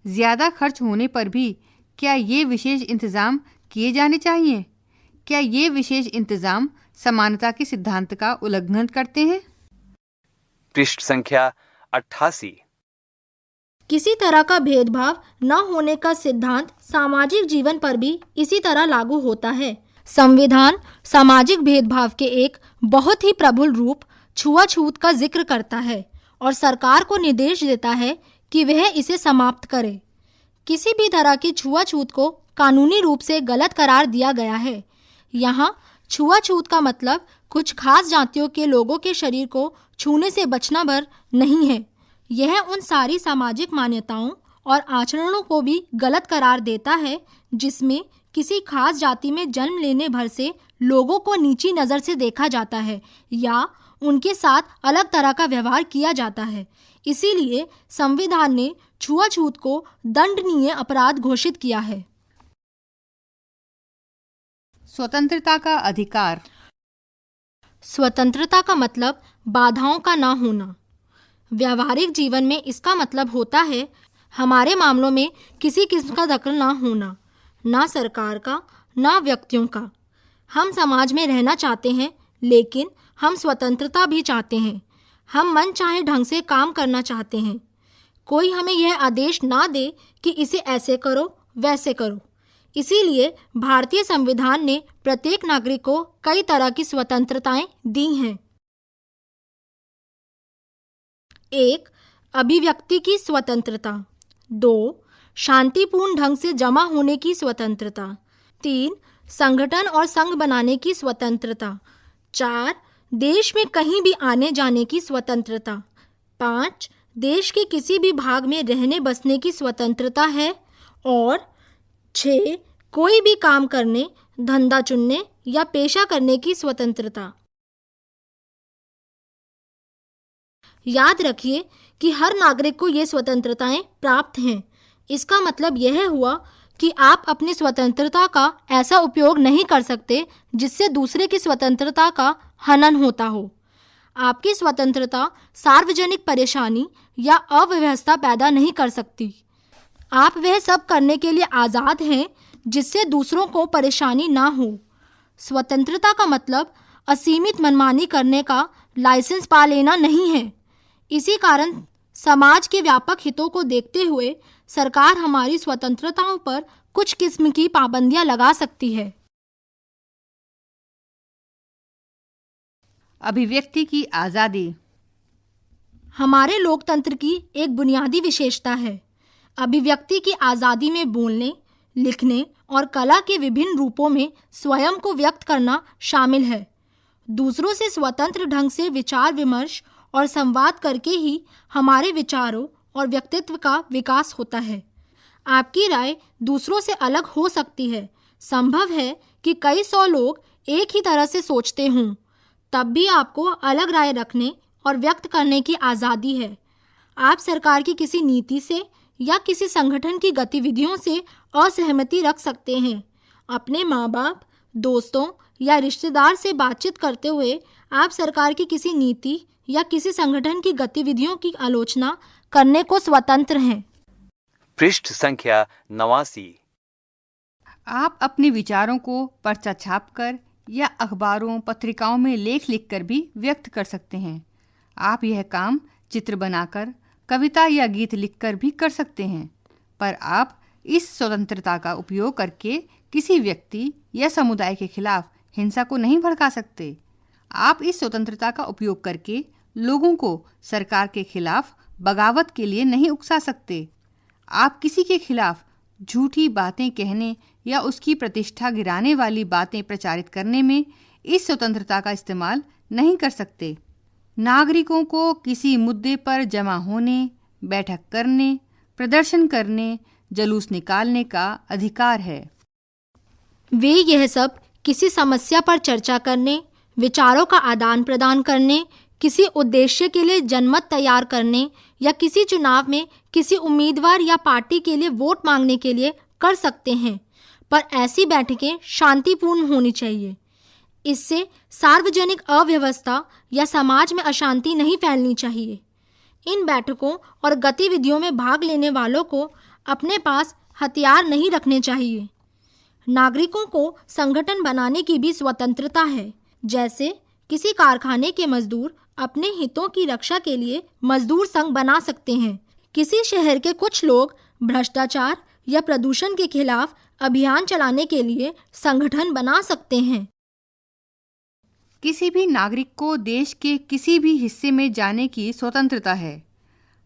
ज्यादा खर्च होने पर भी क्या ये विशेष इंतजाम किए जाने चाहिए? क्या ये विशेष इंतजाम समानता के सिद्धांत का उल्लंघन करते हैं? पृष्ठ संख्या 88। किसी तरह का भेदभाव न होने का सिद्धांत सामाजिक जीवन पर भी इसी तरह लागू होता है। संविधान सामाजिक भेदभाव के एक बहुत ही प्रबल रूप छुआछूत का जिक्र करता है और सरकार को निर्देश देता है कि वह इसे समाप्त करे। किसी भी तरह की छुआछूत को कानूनी रूप से गलत करार दिया गया है। यहाँ छुआछूत का मतलब कुछ खास जातियों के लोगों के शरीर को छूने से बचना भर नहीं है। यह उन सारी सामाजिक मान्यताओं और आचरणों को भी गलत करार देता है जिसमें किसी खास जाति में जन्म लेने भर से लोगों को नीची नज़र से देखा जाता है या उनके साथ अलग तरह का व्यवहार किया जाता है। इसीलिए संविधान ने छुआछूत को दंडनीय अपराध घोषित किया है। स्वतंत्रता का अधिकार। स्वतंत्रता का मतलब बाधाओं का ना होना। व्यावहारिक जीवन में इसका मतलब होता है हमारे मामलों में किसी किस्म का दखल ना होना, ना सरकार का, ना व्यक्तियों का। हम समाज में रहना चाहते हैं, लेकिन हम स्वतंत्रता भी चाहते हैं। हम मन चाहे ढंग से काम करना चाहते हैं। कोई हमें यह आदेश ना दे कि इसे ऐसे करो, वैसे करो। इसीलिए भारतीय संविधान ने प्रत्येक नागरिक को कई तरह की स्वतंत्रताएं दी हैं। 1. अभिव्यक्ति की स्वतंत्रता। 2. शांतिपूर्ण ढंग से जमा होने की स्वतंत्रता। 3. संगठन और संघ बनाने की स्वतंत्रता। 4. देश में कहीं भी आने जाने की स्वतंत्रता। 5. देश के किसी भी भाग में रहने बसने की स्वतंत्रता है। और 6. कोई भी काम करने, धंधा चुनने या पेशा करने की स्वतंत्रता। याद रखिए कि हर नागरिक को ये स्वतंत्रताएं प्राप्त हैं। इसका मतलब यह हुआ कि आप अपनी स्वतंत्रता का ऐसा उपयोग नहीं कर सकते जिससे दूसरे की स्वतंत्रता का हनन होता हो। आपकी स्वतंत्रता सार्वजनिक परेशानी या अव्यवस्था पैदा नहीं कर सकती। आप वह सब करने के लिए आज़ाद हैं जिससे दूसरों को परेशानी ना हो। स्वतंत्रता का मतलब असीमित मनमानी करने का लाइसेंस पा लेना नहीं है। इसी कारण समाज के व्यापक हितों को देखते हुए सरकार हमारी स्वतंत्रताओं पर कुछ किस्म की पाबंदियां लगा सकती है। अभिव्यक्ति की आज़ादी हमारे लोकतंत्र की एक बुनियादी विशेषता है। अभिव्यक्ति की आज़ादी में बोलने, लिखने और कला के विभिन्न रूपों में स्वयं को व्यक्त करना शामिल है। दूसरों से स्वतंत्र ढंग से विचार विमर्श और संवाद करके ही हमारे विचारों और व्यक्तित्व का विकास होता है। आपकी राय दूसरों से अलग हो सकती है। संभव है कि कई 100 लोग एक ही तरह से सोचते हों, तब भी आपको अलग राय रखने और व्यक्त करने की आज़ादी है। आप सरकार की किसी नीति से या किसी संगठन की गतिविधियों से असहमति रख सकते हैं। अपने माँ बाप, दोस्तों या रिश्तेदार से बातचीत करते हुए आप सरकार की किसी नीति या किसी संगठन की गतिविधियों की आलोचना करने को स्वतंत्र हैं। पृष्ठ संख्या 89। आप अपने विचारों को पर्चा छापकर या अखबारों पत्रिकाओं में लेख लिखकर भी व्यक्त कर सकते हैं। आप यह काम चित्र बनाकर, कविता या गीत लिखकर भी कर सकते हैं, पर आप इस स्वतंत्रता का उपयोग करके किसी व्यक्ति या समुदाय के खिलाफ हिंसा को नहीं भड़का सकते। आप इस स्वतंत्रता का उपयोग करके लोगों को सरकार के खिलाफ बगावत के लिए नहीं उकसा सकते। आप किसी के खिलाफ झूठी बातें कहने या उसकी प्रतिष्ठा गिराने वाली बातें प्रचारित करने में इस स्वतंत्रता का इस्तेमाल नहीं कर सकते। नागरिकों को किसी मुद्दे पर जमा होने, बैठक करने, प्रदर्शन करने, जुलूस निकालने का अधिकार है। वे यह सब किसी समस्या पर चर्चा करने, विचारों का आदान प्रदान करने, किसी उद्देश्य के लिए जनमत तैयार करने या किसी चुनाव में किसी उम्मीदवार या पार्टी के लिए वोट मांगने के लिए कर सकते हैं, पर ऐसी बैठकें शांतिपूर्ण होनी चाहिए। इससे सार्वजनिक अव्यवस्था या समाज में अशांति नहीं फैलनी चाहिए। इन बैठकों और गतिविधियों में भाग लेने वालों को अपने पास हथियार नहीं रखने चाहिए। नागरिकों को संगठन बनाने की भी स्वतंत्रता है। जैसे किसी कारखाने के मजदूर अपने हितों की रक्षा के लिए मजदूर संघ बना सकते हैं। किसी शहर के कुछ लोग भ्रष्टाचार या प्रदूषण के खिलाफ अभियान चलाने के लिए संगठन बना सकते हैं। किसी भी नागरिक को देश के किसी भी हिस्से में जाने की स्वतंत्रता है।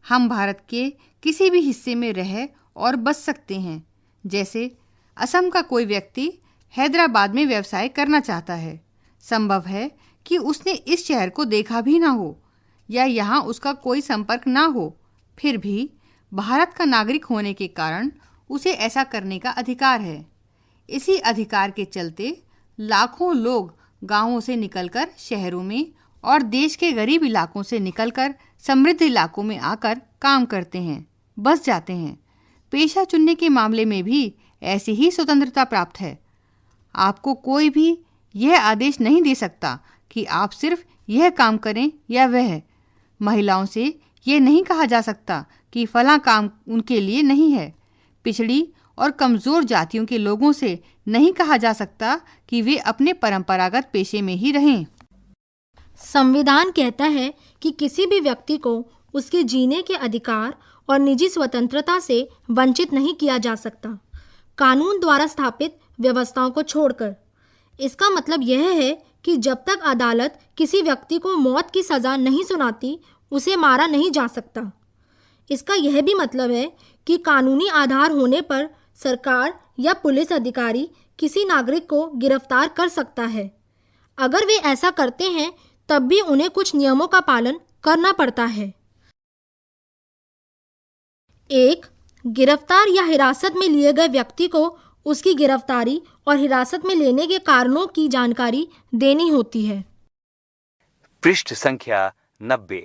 हम भारत के किसी भी हिस्से में रह और बस सकते हैं। जैसे असम का कोई व्यक्ति हैदराबाद में व्यवसाय करना चाहता है। संभव है कि उसने इस शहर को देखा भी ना हो या यहाँ उसका कोई संपर्क ना हो, फिर भी भारत का नागरिक होने के कारण उसे ऐसा करने का अधिकार है। इसी अधिकार के चलते लाखों लोग गांवों से निकलकर शहरों में और देश के गरीब इलाकों से निकलकर समृद्ध इलाकों में आकर काम करते हैं, बस जाते हैं। पेशा चुनने के मामले में भी ऐसी ही स्वतंत्रता प्राप्त है। आपको कोई भी यह आदेश नहीं दे सकता कि आप सिर्फ यह काम करें या वह। महिलाओं से यह नहीं कहा जा सकता कि फलां काम उनके लिए नहीं है। पिछड़ी और कमज़ोर जातियों के लोगों से नहीं कहा जा सकता कि वे अपने परंपरागत पेशे में ही रहें। संविधान कहता है कि किसी भी व्यक्ति को उसके जीने के अधिकार और निजी स्वतंत्रता से वंचित नहीं किया जा सकता, कानून द्वारा स्थापित व्यवस्थाओं को छोड़कर। इसका मतलब यह है कि जब तक अदालत किसी व्यक्ति को मौत की सज़ा नहीं सुनाती, उसे मारा नहीं जा सकता। इसका यह भी मतलब है कि कानूनी आधार होने पर सरकार या पुलिस अधिकारी किसी नागरिक को गिरफ्तार कर सकता है। अगर वे ऐसा करते हैं तब भी उन्हें कुछ नियमों का पालन करना पड़ता है। 1. गिरफ्तार या हिरासत में लिए गए व्यक्ति को उसकी गिरफ्तारी और हिरासत में लेने के कारणों की जानकारी देनी होती है। पृष्ठ संख्या 90।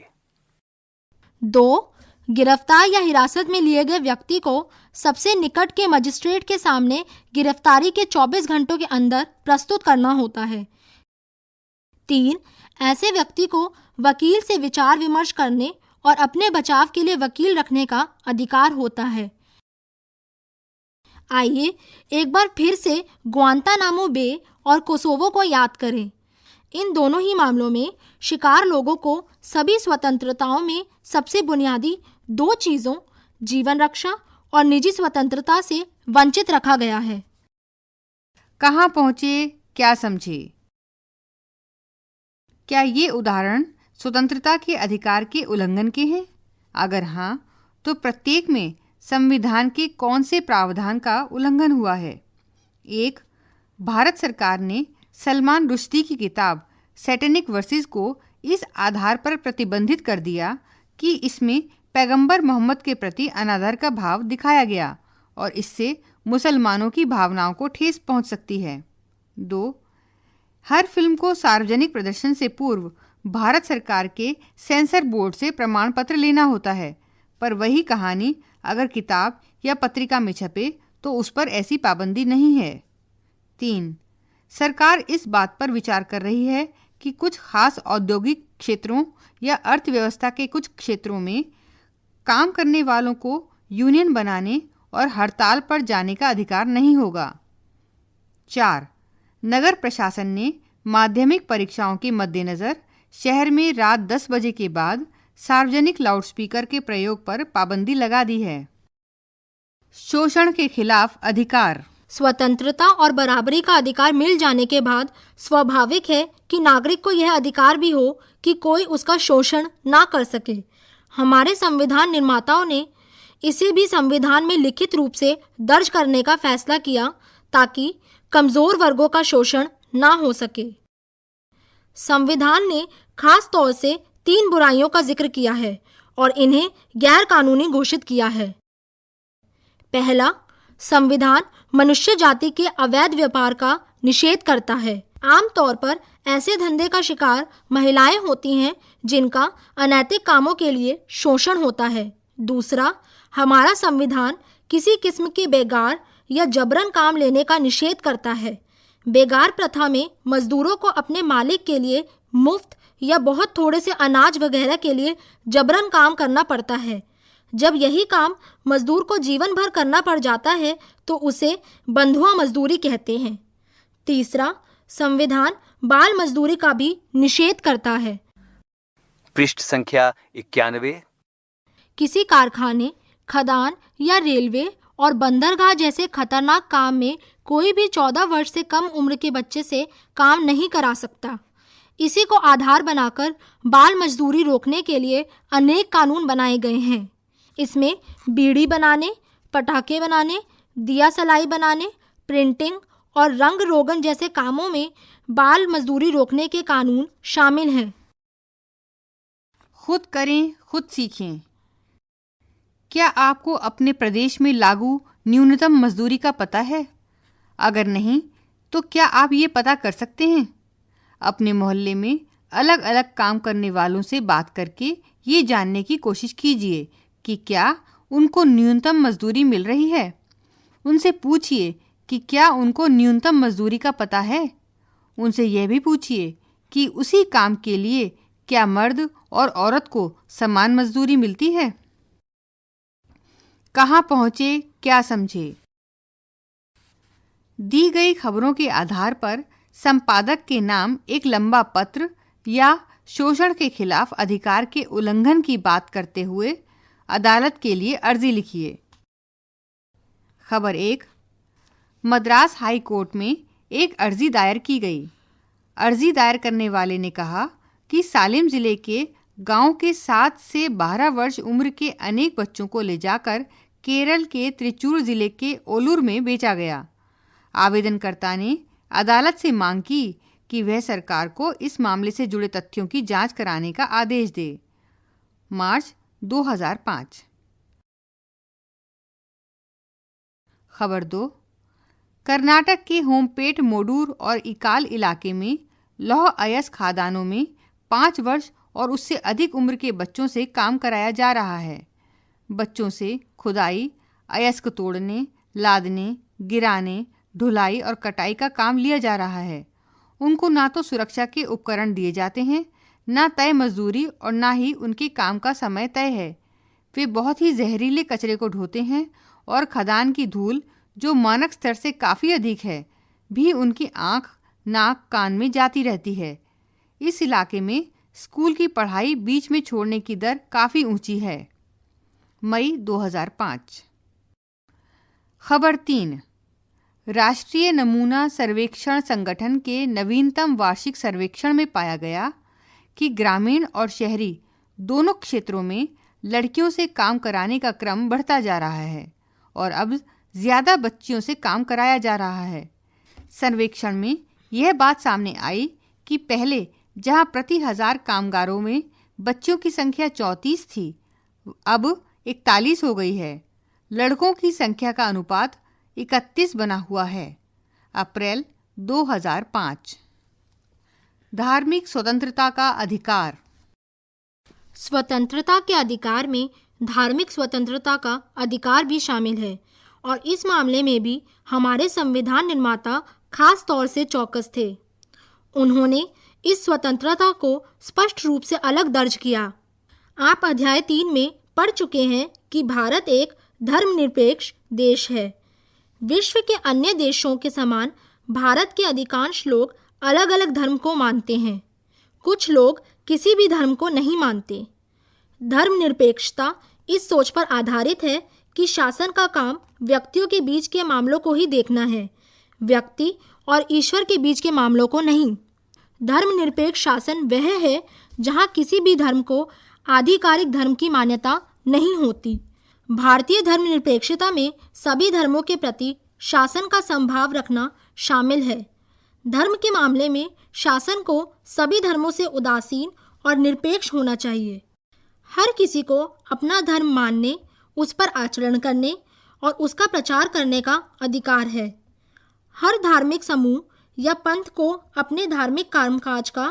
2. गिरफ्तार या हिरासत में लिए गए व्यक्ति को सबसे निकट के मजिस्ट्रेट के सामने गिरफ्तारी के 24 घंटों के अंदर प्रस्तुत करना होता है। 3. ऐसे व्यक्ति को वकील से विचार विमर्श करने और अपने बचाव के लिए वकील रखने का अधिकार होता है। आइए एक बार फिर से ग्वांतानामो बे और कोसोवो को याद करें। इन दोनों ही मामलों में शिकार लोगों को सभी स्वतंत्रताओं में सबसे बुनियादी 2 चीज़ों, जीवन रक्षा और निजी स्वतंत्रता से वंचित रखा गया है। कहाँ पहुँचे, क्या समझे? क्या ये उदाहरण स्वतंत्रता के अधिकार के उल्लंघन के हैं? अगर हाँ, तो प्रत्येक में संविधान के कौन से प्रावधान का उल्लंघन हुआ है? 1. भारत सरकार ने सलमान रुश्दी की किताब सैटेनिक वर्सेस को इस आधार पर प्रतिबंधित कर दिया कि इसमें पैगंबर मोहम्मद के प्रति अनादर का भाव दिखाया गया और इससे मुसलमानों की भावनाओं को ठेस पहुंच सकती है। 2. हर फिल्म को सार्वजनिक प्रदर्शन से पूर्व भारत सरकार के सेंसर बोर्ड से प्रमाण पत्र लेना होता है, पर वही कहानी अगर किताब या पत्रिका में छपे तो उस पर ऐसी पाबंदी नहीं है। 3. सरकार इस बात पर विचार कर रही है कि कुछ खास औद्योगिक क्षेत्रों या अर्थव्यवस्था के कुछ क्षेत्रों में काम करने वालों को यूनियन बनाने और हड़ताल पर जाने का अधिकार नहीं होगा। 4. नगर प्रशासन ने माध्यमिक परीक्षाओं के मद्देनज़र शहर में रात 10 बजे के बाद सार्वजनिक लाउडस्पीकर के प्रयोग पर पाबंदी लगा दी है। शोषण के खिलाफ अधिकार। स्वतंत्रता और बराबरी का अधिकार मिल जाने के बाद स्वाभाविक है कि नागरिक को यह अधिकार भी हो कि कोई उसका शोषण ना कर सके। हमारे संविधान निर्माताओं ने इसे भी संविधान में लिखित रूप से दर्ज करने का फैसला किया ताकि कमजोर वर्गों का शोषण ना हो सके। संविधान ने खास तौर से 3 बुराइयों का जिक्र किया है और इन्हें गैर कानूनी घोषित किया है। पहला, संविधान मनुष्य जाति के अवैध व्यापार का निषेध करता है। आमतौर पर ऐसे धंधे का शिकार महिलाएं होती हैं जिनका अनैतिक कामों के लिए शोषण होता है। दूसरा, हमारा संविधान किसी किस्म के बेगार या जबरन काम लेने का निषेध करता है। बेगार प्रथा में मजदूरों को अपने मालिक के लिए मुफ्त या बहुत थोड़े से अनाज वगैरह के लिए जबरन काम करना पड़ता है। जब यही काम मजदूर को जीवन भर करना पड़ जाता है तो उसे बंधुआ मजदूरी कहते हैं। तीसरा, संविधान बाल मजदूरी का भी निषेध करता है। पृष्ठ संख्या 91। किसी कारखाने, खदान या रेलवे और बंदरगाह जैसे खतरनाक काम में कोई भी 14 वर्ष से कम उम्र के बच्चे से काम नहीं करा सकता। इसी को आधार बनाकर बाल मजदूरी रोकने के लिए अनेक कानून बनाए गए हैं। इसमें बीड़ी बनाने, पटाखे बनाने, दिया सलाई बनाने, प्रिंटिंग और रंग रोगन जैसे कामों में बाल मजदूरी रोकने के कानून शामिल हैं। खुद करें, खुद सीखें। क्या आपको अपने प्रदेश में लागू न्यूनतम मजदूरी का पता है? अगर नहीं, तो क्या आप ये पता कर सकते हैं? अपने मोहल्ले में अलग अलग काम करने वालों से बात करके ये जानने की कोशिश कीजिए कि क्या उनको न्यूनतम मजदूरी मिल रही है। उनसे पूछिए कि क्या उनको न्यूनतम मजदूरी का पता है। उनसे यह भी पूछिए कि उसी काम के लिए क्या मर्द और औरत को समान मजदूरी मिलती है। कहाँ पहुँचे, क्या समझे। दी गई खबरों के आधार पर संपादक के नाम एक लंबा पत्र या शोषण के खिलाफ अधिकार के उल्लंघन की बात करते हुए अदालत के लिए अर्जी लिखिए। खबर 1। मद्रास हाई कोर्ट में एक अर्जी दायर की गई। अर्जी दायर करने वाले ने कहा कि सालेम जिले के गांव के 7 से 12 वर्ष उम्र के अनेक बच्चों को ले जाकर केरल के त्रिचूर जिले के ओलूर में बेचा गया। आवेदनकर्ता ने अदालत से मांग की कि वह सरकार को इस मामले से जुड़े तथ्यों की जांच कराने का आदेश दे। मार्च 2005। खबर 2। कर्नाटक के होमपेट मोडूर और इकाल इलाके में लौह अयस्क खादानों में 5 वर्ष और उससे अधिक उम्र के बच्चों से काम कराया जा रहा है। बच्चों से खुदाई, अयस्क तोड़ने, लादने, गिराने, ढुलाई और कटाई का काम लिया जा रहा है। उनको ना तो सुरक्षा के उपकरण दिए जाते हैं, ना तय मजदूरी और ना ही उनके काम का समय तय है। वे बहुत ही जहरीले कचरे को ढोते हैं और खदान की धूल, जो मानक स्तर से काफ़ी अधिक है, भी उनकी आँख, नाक, कान में जाती रहती है। इस इलाके में स्कूल की पढ़ाई बीच में छोड़ने की दर काफ़ी ऊंची है। मई 2005। खबर 3। राष्ट्रीय नमूना सर्वेक्षण संगठन के नवीनतम वार्षिक सर्वेक्षण में पाया गया कि ग्रामीण और शहरी दोनों क्षेत्रों में लड़कियों से काम कराने का क्रम बढ़ता जा रहा है और अब ज़्यादा बच्चियों से काम कराया जा रहा है। सर्वेक्षण में यह बात सामने आई कि पहले जहां प्रति 1000 कामगारों में बच्चियों की संख्या 34 थी, अब 41 हो गई है। लड़कों की संख्या का अनुपात 31 बना हुआ है। अप्रैल 2005। धार्मिक स्वतंत्रता का अधिकार। स्वतंत्रता के अधिकार में धार्मिक स्वतंत्रता का अधिकार भी शामिल है और इस मामले में भी हमारे संविधान निर्माता खास तौर से चौकस थे। उन्होंने इस स्वतंत्रता को स्पष्ट रूप से अलग दर्ज किया। आप अध्याय 3 में पढ़ चुके हैं कि भारत एक धर्मनिरपेक्ष देश है। विश्व के अन्य देशों के समान भारत के अधिकांश लोग अलग अलग धर्म को मानते हैं। कुछ लोग किसी भी धर्म को नहीं मानते। धर्मनिरपेक्षता इस सोच पर आधारित है कि शासन का काम व्यक्तियों के बीच के मामलों को ही देखना है, व्यक्ति और ईश्वर के बीच के मामलों को नहीं। धर्मनिरपेक्ष शासन वह है जहाँ किसी भी धर्म को आधिकारिक धर्म की मान्यता नहीं होती। भारतीय धर्मनिरपेक्षता में सभी धर्मों के प्रति शासन का समभाव रखना शामिल है। धर्म के मामले में शासन को सभी धर्मों से उदासीन और निरपेक्ष होना चाहिए। हर किसी को अपना धर्म मानने, उस पर आचरण करने और उसका प्रचार करने का अधिकार है। हर धार्मिक समूह या पंथ को अपने धार्मिक कामकाज का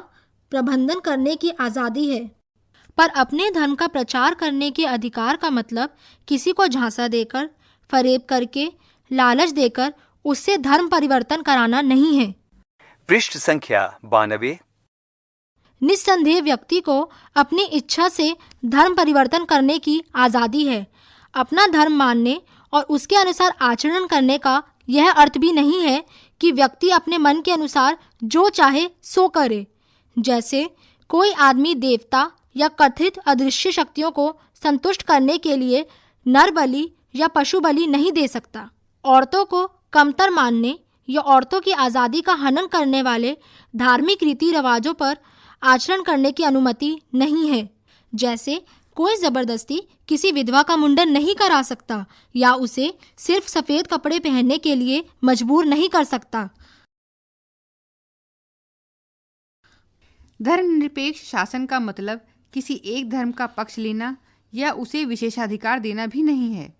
प्रबंधन करने की आज़ादी है, पर अपने धर्म का प्रचार करने के अधिकार का मतलब किसी को झांसा देकर, फरेब करके, लालच देकर उससे धर्म परिवर्तन कराना नहीं है। पृष्ठ संख्या 92। निस्संदेह व्यक्ति को अपनी इच्छा से धर्म परिवर्तन करने की आज़ादी है। अपना धर्म मानने और उसके अनुसार आचरण करने का यह अर्थ भी नहीं है कि व्यक्ति अपने मन के अनुसार जो चाहे सो करे। जैसे कोई आदमी देवता या कथित अदृश्य शक्तियों को संतुष्ट करने के लिए नर बलि या पशु बलि नहीं दे सकता। औरतों को कमतर मानने या औरतों की आज़ादी का हनन करने वाले धार्मिक रीति रिवाजों पर आचरण करने की अनुमति नहीं है। जैसे कोई ज़बरदस्ती किसी विधवा का मुंडन नहीं करा सकता या उसे सिर्फ सफ़ेद कपड़े पहनने के लिए मजबूर नहीं कर सकता। धर्मनिरपेक्ष शासन का मतलब किसी एक धर्म का पक्ष लेना या उसे विशेषाधिकार देना भी नहीं है।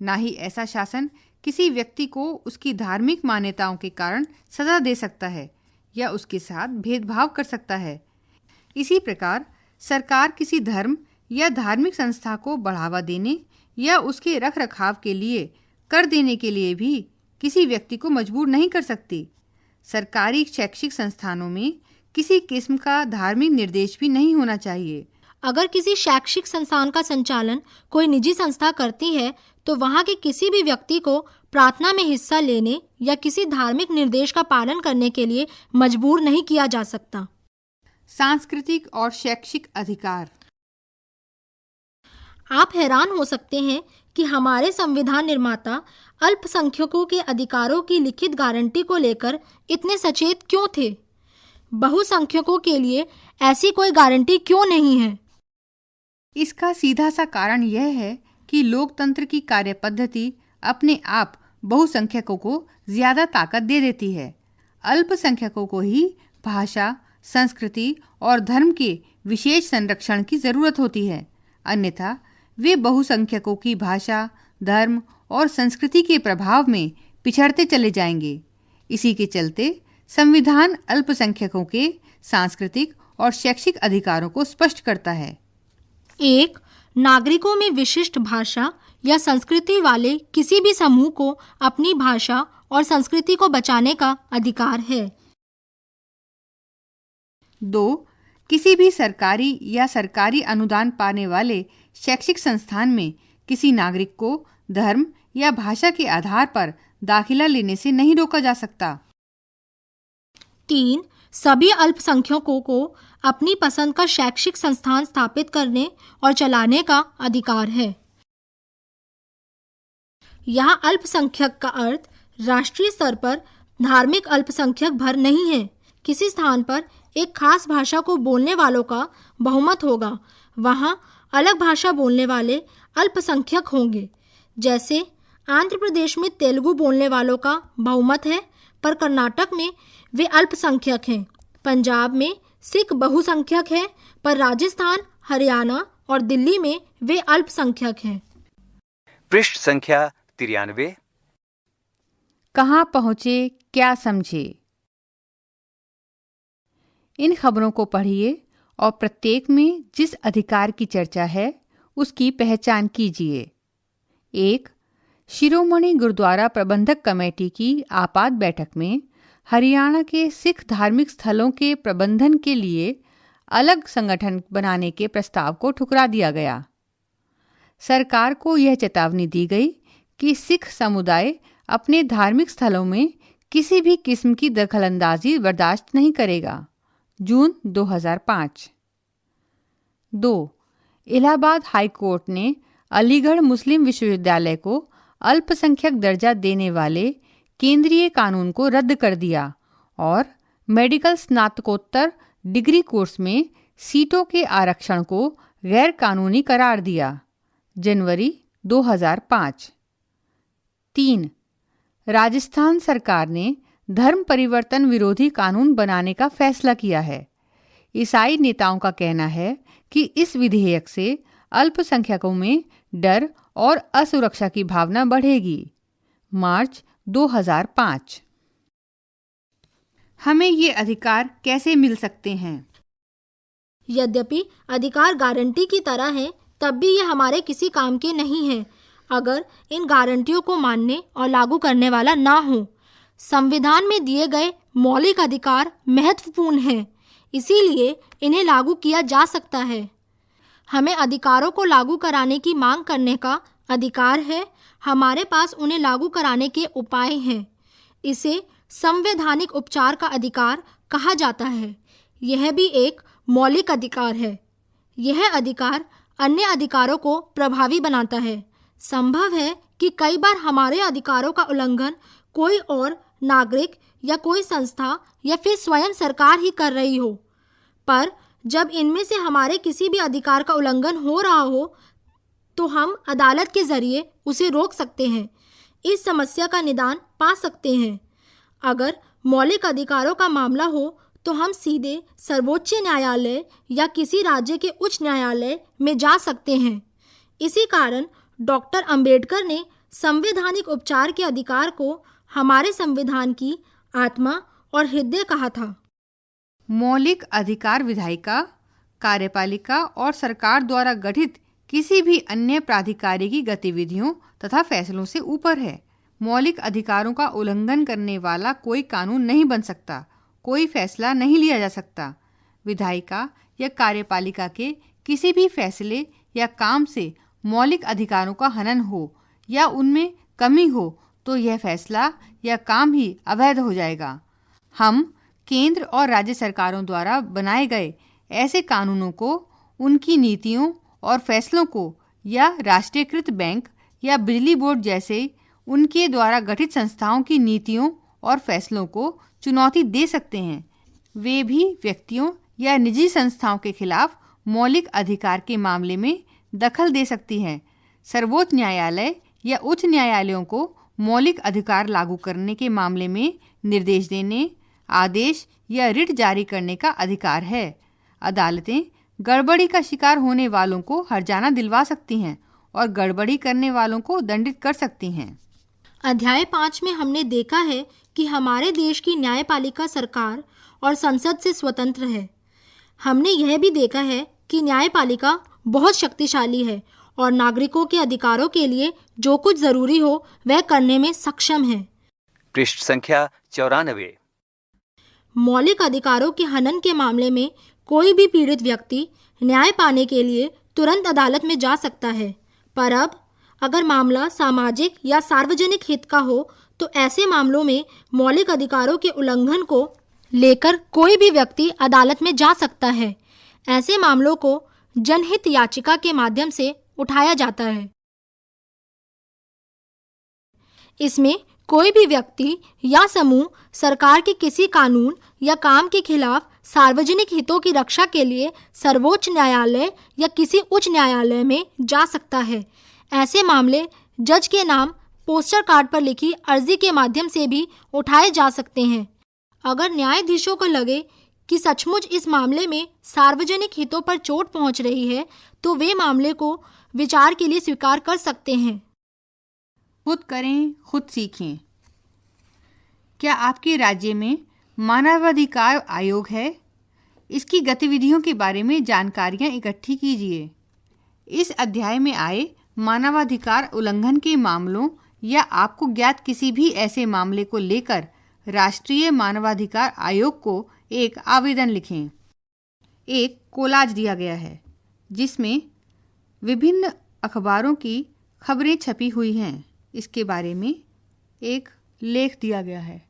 ना ही ऐसा शासन किसी व्यक्ति को उसकी धार्मिक मान्यताओं के कारण सजा दे सकता है या उसके साथ भेदभाव कर सकता है। इसी प्रकार सरकार किसी धर्म या धार्मिक संस्था को बढ़ावा देने या उसके रख रखाव के लिए कर देने के लिए भी किसी व्यक्ति को मजबूर नहीं कर सकती। सरकारी शैक्षिक संस्थानों में किसी किस्म का धार्मिक निर्देश भी नहीं होना चाहिए। अगर किसी शैक्षिक संस्थान का संचालन कोई निजी संस्था करती है तो वहाँ के किसी भी व्यक्ति को प्रार्थना में हिस्सा लेने या किसी धार्मिक निर्देश का पालन करने के लिए मजबूर नहीं किया जा सकता। सांस्कृतिक और शैक्षिक अधिकार। आप हैरान हो सकते हैं कि हमारे संविधान निर्माता अल्पसंख्यकों के अधिकारों की लिखित गारंटी को लेकर इतने सचेत क्यों थे। बहुसंख्यकों के लिए ऐसी कोई गारंटी क्यों नहीं है? इसका सीधा सा कारण यह है कि लोकतंत्र की कार्यपद्धति अपने आप बहुसंख्यकों को ज्यादा ताकत दे देती है। अल्पसंख्यकों को ही भाषा, संस्कृति और धर्म के विशेष संरक्षण की जरूरत होती है, अन्यथा वे बहुसंख्यकों की भाषा, धर्म और संस्कृति के प्रभाव में पिछड़ते चले जाएंगे। इसी के चलते संविधान अल्पसंख्यकों के सांस्कृतिक और शैक्षिक अधिकारों को स्पष्ट करता है। 1. नागरिकों में विशिष्ट भाषा या संस्कृति वाले किसी भी समूह को अपनी भाषा और संस्कृति को बचाने का अधिकार है। 2. किसी भी सरकारी या सरकारी अनुदान पाने वाले शैक्षिक संस्थान में किसी नागरिक को धर्म या भाषा के आधार पर दाखिला लेने से नहीं रोका जा सकता। 3. सभी अल्पसंख्यकों को अपनी पसंद का शैक्षिक संस्थान स्थापित करने और चलाने का अधिकार है। यहाँ अल्पसंख्यक का अर्थ राष्ट्रीय स्तर पर धार्मिक अल्पसंख्यक भर नहीं है। किसी स्थान पर एक खास भाषा को बोलने वालों का बहुमत होगा, वहाँ अलग भाषा बोलने वाले अल्पसंख्यक होंगे। जैसे आंध्र प्रदेश में तेलुगु बोलने वालों का बहुमत है, पर कर्नाटक में वे अल्पसंख्यक हैं। पंजाब में सिख बहुसंख्यक हैं, पर राजस्थान, हरियाणा और दिल्ली में वे अल्पसंख्यक हैं। पृष्ठ संख्या 93। कहाँ पहुँचे, क्या समझे। इन खबरों को पढ़िए और प्रत्येक में जिस अधिकार की चर्चा है उसकी पहचान कीजिए। 1. शिरोमणि गुरुद्वारा प्रबंधक कमेटी की आपात बैठक में हरियाणा के सिख धार्मिक स्थलों के प्रबंधन के लिए अलग संगठन बनाने के प्रस्ताव को ठुकरा दिया गया। सरकार को यह चेतावनी दी गई कि सिख समुदाय अपने धार्मिक स्थलों में किसी भी किस्म की दखलंदाजी बर्दाश्त नहीं करेगा। जून 2005। 2. इलाहाबाद हाई कोर्ट ने अलीगढ़ मुस्लिम विश्वविद्यालय को अल्पसंख्यक दर्जा देने वाले केंद्रीय कानून को रद्द कर दिया और मेडिकल स्नातकोत्तर डिग्री कोर्स में सीटों के आरक्षण को गैर कानूनी करार दिया। जनवरी 2005। 3. राजस्थान सरकार ने धर्म परिवर्तन विरोधी कानून बनाने का फैसला किया है। ईसाई नेताओं का कहना है कि इस विधेयक से अल्पसंख्यकों में डर और असुरक्षा की भावना बढ़ेगी। मार्च 2005। हमें ये अधिकार कैसे मिल सकते हैं? यद्यपि अधिकार गारंटी की तरह है, तब भी ये हमारे किसी काम के नहीं हैं अगर इन गारंटियों को मानने और लागू करने वाला ना हो। संविधान में दिए गए मौलिक अधिकार महत्वपूर्ण हैं, इसीलिए इन्हें लागू किया जा सकता है। हमें अधिकारों को लागू कराने की मांग करने का अधिकार है। हमारे पास उन्हें लागू कराने के उपाय हैं। इसे संवैधानिक उपचार का अधिकार कहा जाता है। यह भी एक मौलिक अधिकार है। यह अधिकार अन्य अधिकारों को प्रभावी बनाता है। संभव है कि कई बार हमारे अधिकारों का उल्लंघन कोई और नागरिक या कोई संस्था या फिर स्वयं सरकार ही कर रही हो, पर जब इनमें से हमारे किसी भी अधिकार का उल्लंघन हो रहा हो तो हम अदालत के जरिए उसे रोक सकते हैं, इस समस्या का निदान पा सकते हैं। अगर मौलिक अधिकारों का मामला हो तो हम सीधे सर्वोच्च न्यायालय या किसी राज्य के उच्च न्यायालय में जा सकते हैं। इसी कारण डॉक्टर अंबेडकर ने संवैधानिक उपचार के अधिकार को हमारे संविधान की आत्मा और हृदय कहा था। मौलिक अधिकार विधायिका, कार्यपालिका और सरकार द्वारा गठित किसी भी अन्य प्राधिकारी की गतिविधियों तथा फैसलों से ऊपर है। मौलिक अधिकारों का उल्लंघन करने वाला कोई कानून नहीं बन सकता, कोई फैसला नहीं लिया जा सकता। विधायिका या कार्यपालिका के किसी भी फैसले या काम से मौलिक अधिकारों का हनन हो या उनमें कमी हो तो यह फैसला या काम ही अवैध हो जाएगा। हम केंद्र और राज्य सरकारों द्वारा बनाए गए ऐसे कानूनों को, उनकी नीतियों और फैसलों को या राष्ट्रीयकृत बैंक या बिजली बोर्ड जैसे उनके द्वारा गठित संस्थाओं की नीतियों और फैसलों को चुनौती दे सकते हैं। वे भी व्यक्तियों या निजी संस्थाओं के खिलाफ मौलिक अधिकार के मामले में दखल दे सकती हैं। सर्वोच्च न्यायालय या उच्च न्यायालयों को मौलिक अधिकार लागू करने के मामले में निर्देश देने, आदेश या रिट जारी करने का अधिकार है। अदालतें गड़बड़ी का शिकार होने वालों को हर्जाना दिलवा सकती हैं और गड़बड़ी करने वालों को दंडित कर सकती हैं। अध्याय 5 में हमने देखा है कि हमारे देश की न्यायपालिका सरकार और संसद से स्वतंत्र है। हमने यह भी देखा है कि न्यायपालिका बहुत शक्तिशाली है और नागरिकों के अधिकारों के लिए जो कुछ जरूरी हो वह करने में सक्षम है। पृष्ठ संख्या 94। मौलिक अधिकारों के हनन के मामले में कोई भी पीड़ित व्यक्ति न्याय पाने के लिए तुरंत अदालत में जा सकता है, पर अब अगर मामला सामाजिक या सार्वजनिक हित का हो तो ऐसे मामलों में मौलिक अधिकारों के उल्लंघन को लेकर कोई भी व्यक्ति अदालत में जा सकता है। ऐसे मामलों को जनहित याचिका के माध्यम से उठाया जाता है। इसमें कोई भी व्यक्ति या समूह सरकार के किसी कानून या काम के खिलाफ सार्वजनिक हितों की रक्षा के लिए सर्वोच्च न्यायालय या किसी उच्च न्यायालय में जा सकता है। ऐसे मामले जज के नाम पोस्टर कार्ड पर लिखी अर्जी के माध्यम से भी उठाए जा सकते हैं। अगर न्यायाधीशों को लगे कि सचमुच इस मामले में सार्वजनिक हितों पर चोट पहुंच रही है तो वे मामले को विचार के लिए स्वीकार कर सकते हैं। खुद करें, खुद सीखें। क्या आपके राज्य में मानवाधिकार आयोग है? इसकी गतिविधियों के बारे में जानकारियां इकट्ठी कीजिए। इस अध्याय में आए मानवाधिकार उल्लंघन के मामलों या आपको ज्ञात किसी भी ऐसे मामले को लेकर राष्ट्रीय मानवाधिकार आयोग को एक आवेदन लिखें। एक कोलाज दिया गया है जिसमें विभिन्न अखबारों की खबरें छपी हुई हैं। इसके बारे में एक लेख दिया गया है।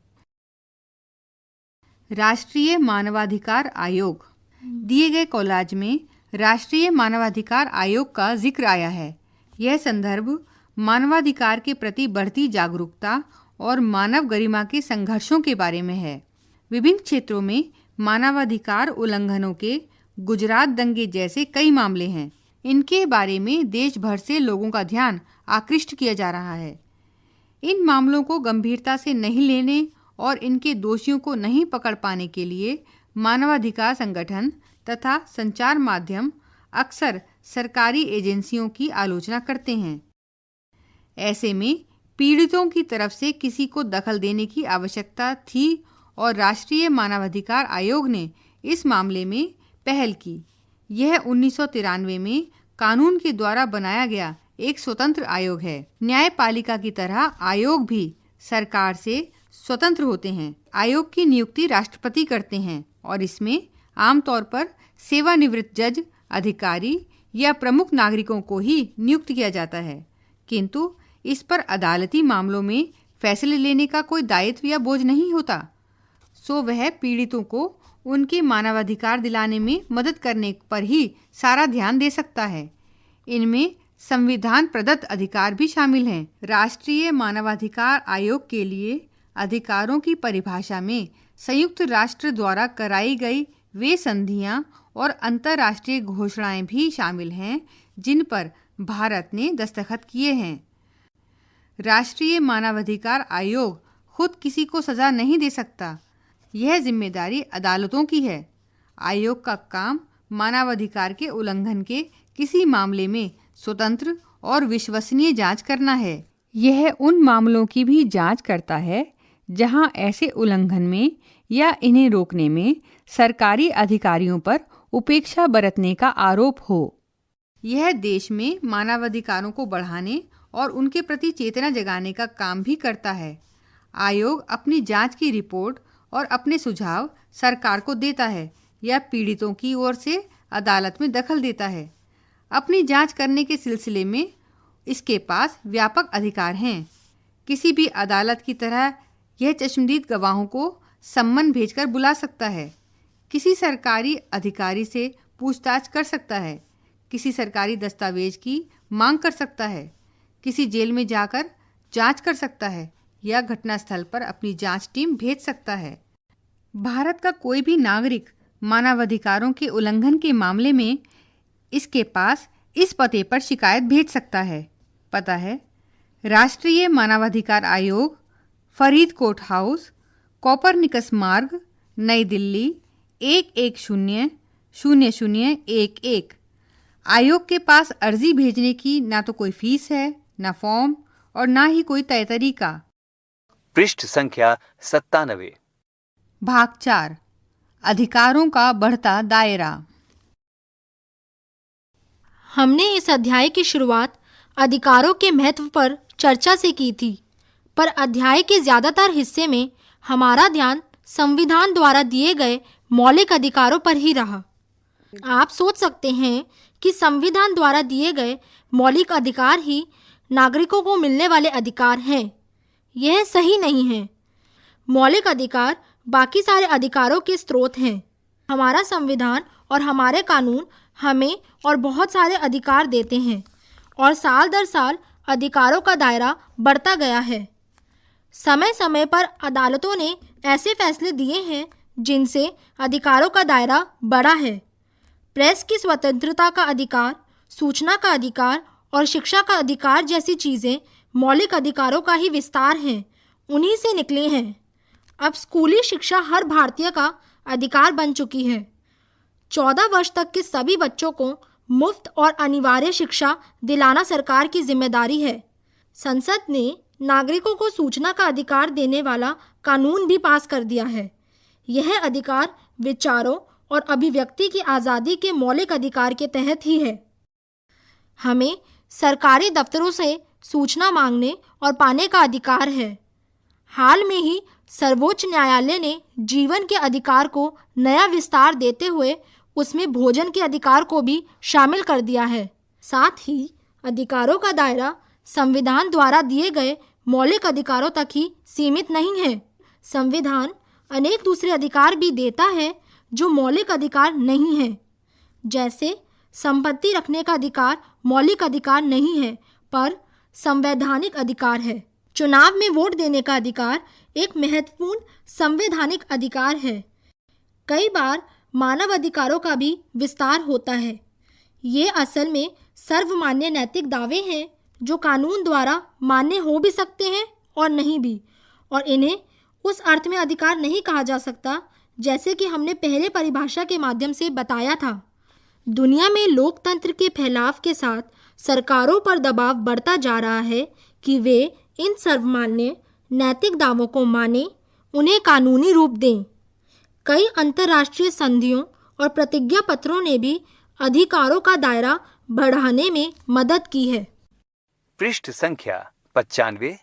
राष्ट्रीय मानवाधिकार आयोग। दिए गए कोलाज में राष्ट्रीय मानवाधिकार आयोग का जिक्र आया है। यह संदर्भ मानवाधिकार के प्रति बढ़ती जागरूकता और मानव गरिमा के संघर्षों के बारे में है। विभिन्न क्षेत्रों में मानवाधिकार उल्लंघनों के गुजरात दंगे जैसे कई मामले हैं। इनके बारे में देश भर से लोगों का ध्यान आकृष्ट किया जा रहा है। इन मामलों को गंभीरता से नहीं लेने और इनके दोषियों को नहीं पकड़ पाने के लिए मानवाधिकार संगठन तथा संचार माध्यम अक्सर सरकारी एजेंसियों की आलोचना करते हैं। ऐसे में पीड़ितों की तरफ से किसी को दखल देने की आवश्यकता थी और राष्ट्रीय मानवाधिकार आयोग ने इस मामले में पहल की। यह 1993 में कानून के द्वारा बनाया गया एक स्वतंत्र आयोग है। न्यायपालिका की तरह आयोग भी सरकार से स्वतंत्र होते हैं। आयोग की नियुक्ति राष्ट्रपति करते हैं और इसमें आमतौर पर सेवानिवृत्त जज, अधिकारी या प्रमुख नागरिकों को ही नियुक्त किया जाता है, किंतु इस पर अदालती मामलों में फैसले लेने का कोई दायित्व या बोझ नहीं होता। सो वह पीड़ितों को उनके मानवाधिकार दिलाने में मदद करने पर ही सारा ध्यान दे सकता है। इनमें संविधान प्रदत्त अधिकार भी शामिल हैं। राष्ट्रीय मानवाधिकार आयोग के लिए अधिकारों की परिभाषा में संयुक्त राष्ट्र द्वारा कराई गई वे संधियां और अंतर्राष्ट्रीय घोषणाएं भी शामिल हैं जिन पर भारत ने दस्तखत किए हैं। राष्ट्रीय मानवाधिकार आयोग खुद किसी को सजा नहीं दे सकता। यह जिम्मेदारी अदालतों की है। आयोग का काम मानवाधिकार के उल्लंघन के किसी मामले में स्वतंत्र और विश्वसनीय जांच करना है। यह उन मामलों की भी जांच करता है जहां ऐसे उल्लंघन में या इन्हें रोकने में सरकारी अधिकारियों पर उपेक्षा बरतने का आरोप हो। यह देश में मानवाधिकारों को बढ़ाने और उनके प्रति चेतना जगाने का काम भी करता है। आयोग अपनी जांच की रिपोर्ट और अपने सुझाव सरकार को देता है या पीड़ितों की ओर से अदालत में दखल देता है। अपनी जांच करने के सिलसिले में इसके पास व्यापक अधिकार हैं। किसी भी अदालत की तरह यह चश्मदीद गवाहों को सम्मन भेजकर बुला सकता है। किसी सरकारी अधिकारी से पूछताछ कर सकता है। किसी सरकारी दस्तावेज की मांग कर सकता है। किसी जेल में जाकर जांच कर सकता है या घटनास्थल पर अपनी जांच टीम भेज सकता है। भारत का कोई भी नागरिक मानवाधिकारों के उल्लंघन के मामले में इसके पास इस पते पर शिकायत भेज सकता है। पता है राष्ट्रीय मानवाधिकार आयोग, फरीदकोट हाउस, कोपरनिकस मार्ग, नई दिल्ली 1100011। आयोग के पास अर्जी भेजने की ना तो कोई फीस है, ना फॉर्म और ना ही कोई तय तरीका। पृष्ठ संख्या 97। भाग 4 अधिकारों का बढ़ता दायरा। हमने इस अध्याय की शुरुआत अधिकारों के महत्व पर चर्चा से की थी, पर अध्याय के ज़्यादातर हिस्से में हमारा ध्यान संविधान द्वारा दिए गए मौलिक अधिकारों पर ही रहा। आप सोच सकते हैं कि संविधान द्वारा दिए गए मौलिक अधिकार ही नागरिकों को मिलने वाले अधिकार हैं। यह सही नहीं है। मौलिक अधिकार बाकी सारे अधिकारों के स्रोत हैं। हमारा संविधान और हमारे कानून हमें और बहुत सारे अधिकार देते हैं और साल दर साल अधिकारों का दायरा बढ़ता गया है। समय समय पर अदालतों ने ऐसे फैसले दिए हैं जिनसे अधिकारों का दायरा बढ़ा है। प्रेस की स्वतंत्रता का अधिकार, सूचना का अधिकार और शिक्षा का अधिकार जैसी चीज़ें मौलिक अधिकारों का ही विस्तार हैं, उन्हीं से निकली हैं। अब स्कूली शिक्षा हर भारतीय का अधिकार बन चुकी है। 14 वर्ष तक के सभी बच्चों को मुफ्त और अनिवार्य शिक्षा दिलाना सरकार की जिम्मेदारी है। संसद ने नागरिकों को सूचना का अधिकार देने वाला कानून भी पास कर दिया है। यह अधिकार विचारों और अभिव्यक्ति की आज़ादी के मौलिक अधिकार के तहत ही है। हमें सरकारी दफ्तरों से सूचना मांगने और पाने का अधिकार है। हाल में ही सर्वोच्च न्यायालय ने जीवन के अधिकार को नया विस्तार देते हुए उसमें भोजन के अधिकार को भी शामिल कर दिया है। साथ ही अधिकारों का दायरा संविधान द्वारा दिए गए मौलिक अधिकारों तक ही सीमित नहीं है। संविधान अनेक दूसरे अधिकार भी देता है जो मौलिक अधिकार नहीं है। जैसे संपत्ति रखने का अधिकार मौलिक अधिकार नहीं है पर संवैधानिक अधिकार है। चुनाव में वोट देने का अधिकार एक महत्वपूर्ण संवैधानिक अधिकार है। कई बार मानव अधिकारों का भी विस्तार होता है। ये असल में सर्वमान्य नैतिक दावे हैं जो कानून द्वारा मान्य हो भी सकते हैं और नहीं भी, और इन्हें उस अर्थ में अधिकार नहीं कहा जा सकता जैसे कि हमने पहले परिभाषा के माध्यम से बताया था। दुनिया में लोकतंत्र के फैलाव के साथ सरकारों पर दबाव बढ़ता जा रहा है कि वे इन सर्वमान्य नैतिक दावों को माने, उन्हें कानूनी रूप दें। कई अंतर्राष्ट्रीय संधियों और प्रतिज्ञा पत्रों ने भी अधिकारों का दायरा बढ़ाने में मदद की है। पृष्ठ संख्या 95।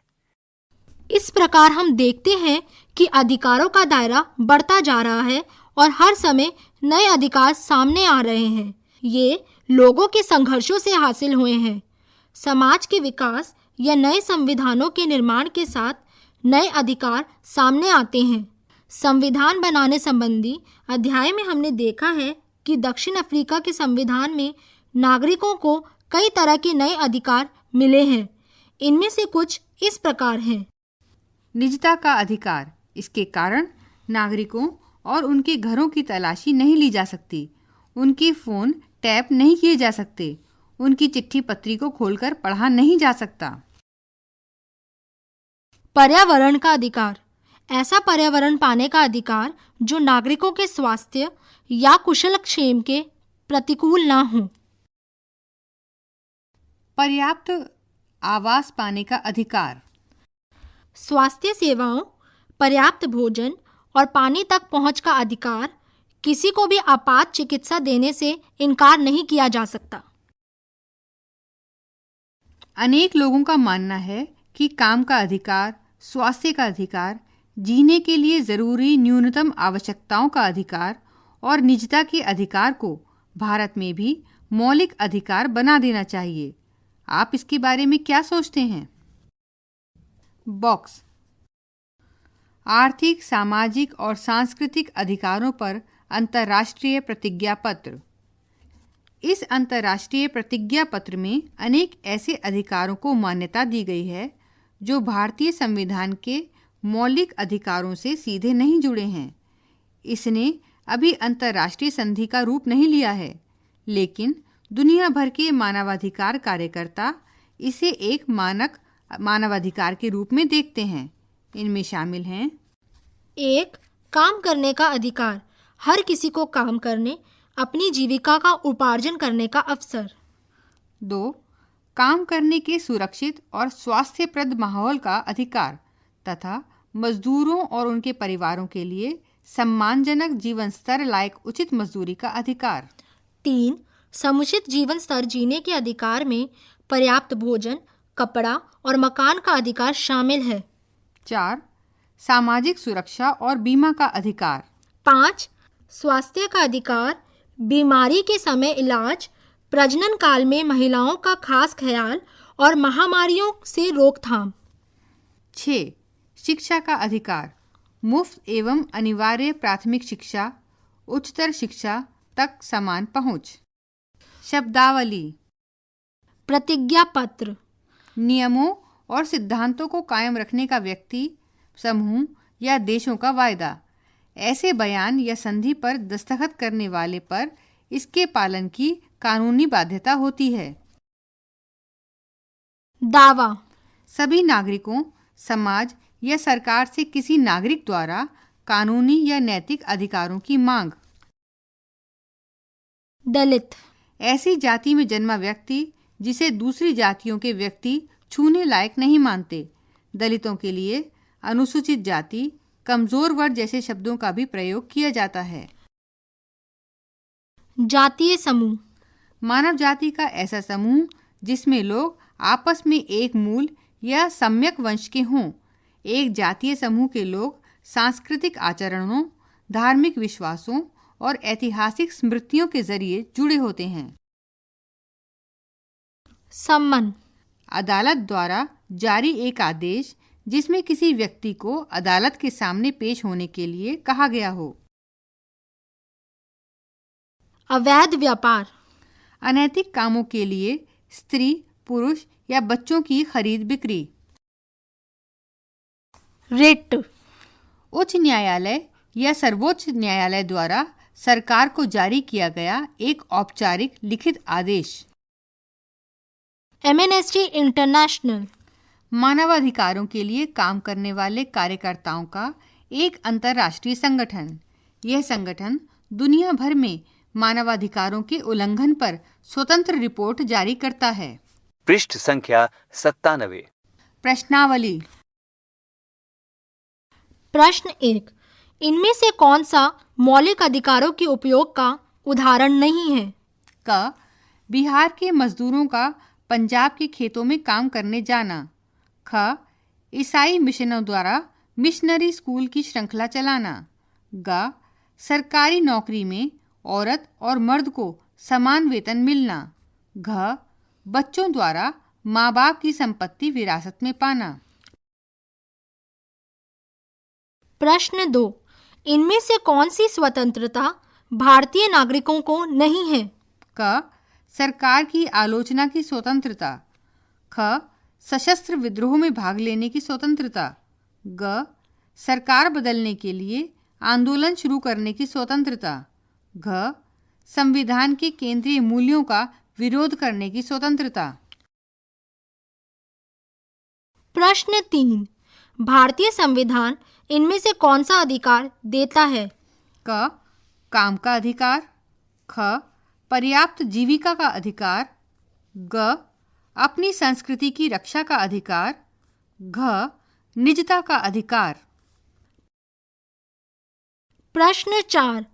इस प्रकार हम देखते हैं कि अधिकारों का दायरा बढ़ता जा रहा है और हर समय नए अधिकार सामने आ रहे हैं। ये लोगों के संघर्षों से हासिल हुए हैं। समाज के विकास या नए संविधानों के निर्माण के साथ नए अधिकार सामने आते हैं। संविधान बनाने संबंधी अध्याय में हमने देखा है कि दक्षिण अफ्रीका के संविधान में नागरिकों को कई तरह के नए अधिकार मिले हैं। इनमें से कुछ इस प्रकार हैं। निजता का अधिकार। इसके कारण नागरिकों और उनके घरों की तलाशी नहीं ली जा सकती, उनके फ़ोन टैप नहीं किए जा सकते, उनकी चिट्ठी पत्री को खोलकर पढ़ा नहीं जा सकता। पर्यावरण का अधिकार। ऐसा पर्यावरण पाने का अधिकार जो नागरिकों के स्वास्थ्य या कुशलक्षेम के प्रतिकूल ना हो। पर्याप्त आवास पाने का अधिकार। स्वास्थ्य सेवाओं, पर्याप्त भोजन और पानी तक पहुंच का अधिकार। किसी को भी आपात चिकित्सा देने से इनकार नहीं किया जा सकता। अनेक लोगों का मानना है कि काम का अधिकार, स्वास्थ्य का अधिकार, जीने के लिए जरूरी न्यूनतम आवश्यकताओं का अधिकार और निजता के अधिकार को भारत में भी मौलिक अधिकार बना देना चाहिए। आप इसके बारे में क्या सोचते हैं? बॉक्स। आर्थिक, सामाजिक और सांस्कृतिक अधिकारों पर अंतर्राष्ट्रीय प्रतिज्ञा पत्र। इस अंतर्राष्ट्रीय प्रतिज्ञा पत्र में अनेक ऐसे अधिकारों को मान्यता दी गई है जो भारतीय संविधान के मौलिक अधिकारों से सीधे नहीं जुड़े हैं। इसने अभी अंतर्राष्ट्रीय संधि का रूप नहीं लिया है, लेकिन दुनिया भर के मानवाधिकार कार्यकर्ता इसे एक मानक मानवाधिकार के रूप में देखते हैं। इनमें शामिल हैं: 1. काम करने का अधिकार। हर किसी को काम करने, अपनी जीविका का उपार्जन करने का अवसर। 2. काम करने के सुरक्षित और स्वास्थ्यप्रद माहौल का अधिकार तथा मजदूरों और उनके परिवारों के लिए सम्मानजनक जीवन स्तर लायक उचित मजदूरी का अधिकार। 3. समुचित जीवन स्तर जीने के अधिकार में पर्याप्त भोजन, कपड़ा और मकान का अधिकार शामिल है। 4. सामाजिक सुरक्षा और बीमा का अधिकार। 5. स्वास्थ्य का अधिकार, बीमारी के समय इलाज, प्रजनन काल में महिलाओं का खास ख्याल और महामारियों से रोकथाम। 6. शिक्षा का अधिकार, मुफ्त एवं अनिवार्य प्राथमिक शिक्षा, उच्चतर शिक्षा तक समान पहुंच। शब्दावली। प्रतिज्ञा पत्र। नियमों और सिद्धांतों को कायम रखने का व्यक्ति, समूह या देशों का वायदा। ऐसे बयान या संधि पर दस्तखत करने वाले पर इसके पालन की कानूनी बाध्यता होती है। दावा। सभी नागरिकों, समाज या सरकार से किसी नागरिक द्वारा कानूनी या नैतिक अधिकारों की मांग। दलित। ऐसी जाति में जन्मा व्यक्ति जिसे दूसरी जातियों के व्यक्ति छूने लायक नहीं मानते। दलितों के लिए अनुसूचित जाति, कमजोर वर्ग जैसे शब्दों का भी प्रयोग किया जाता है। जातीय समूह। मानव जाति का ऐसा समूह जिसमें लोग आपस में एक मूल या सम्यक वंश के हों। एक जातीय समूह के लोग सांस्कृतिक आचरणों, धार्मिक विश्वासों और ऐतिहासिक स्मृतियों के जरिए जुड़े होते हैं। सम्मन अदालत द्वारा जारी एक आदेश जिसमें किसी व्यक्ति को अदालत के सामने पेश होने के लिए कहा गया हो। अवैध व्यापार अनैतिक कामों के लिए स्त्री, पुरुष या बच्चों की खरीद बिक्री। रिट उच्च न्यायालय या सर्वोच्च न्यायालय द्वारा सरकार को जारी किया गया एक औपचारिक लिखित आदेश। एमनेस्टी इंटरनेशनल मानवाधिकारों के लिए काम करने वाले कार्यकर्ताओं का एक अंतर्राष्ट्रीय संगठन। यह संगठन दुनिया भर में मानवाधिकारों के उल्लंघन पर स्वतंत्र रिपोर्ट जारी करता है। पृष्ठ संख्या 97। प्रश्नावली। प्रश्न 1। इनमें से कौन सा मौलिक अधिकारों के उपयोग का उदाहरण नहीं है? क. बिहार के मजदूरों का पंजाब के खेतों में काम करने जाना। ख. ईसाई मिशनों द्वारा मिशनरी स्कूल की श्रृंखला चलाना। ग. सरकारी नौकरी में औरत और मर्द को समान वेतन मिलना। घ. बच्चों द्वारा माँ बाप की संपत्ति विरासत में पाना। प्रश्न 2। इनमें से कौन सी स्वतंत्रता भारतीय नागरिकों को नहीं है? क. सरकार की आलोचना की स्वतंत्रता। ख. सशस्त्र विद्रोह में भाग लेने की स्वतंत्रता। ग. सरकार बदलने के लिए आंदोलन शुरू करने की स्वतंत्रता। घ. संविधान के केंद्रीय मूल्यों का विरोध करने की स्वतंत्रता। प्रश्न 3। भारतीय संविधान इनमें से कौन सा अधिकार देता है? क. काम का अधिकार। ख. पर्याप्त जीविका का अधिकार। ग. अपनी संस्कृति की रक्षा का अधिकार। घ. निजता का अधिकार। प्रश्न 4।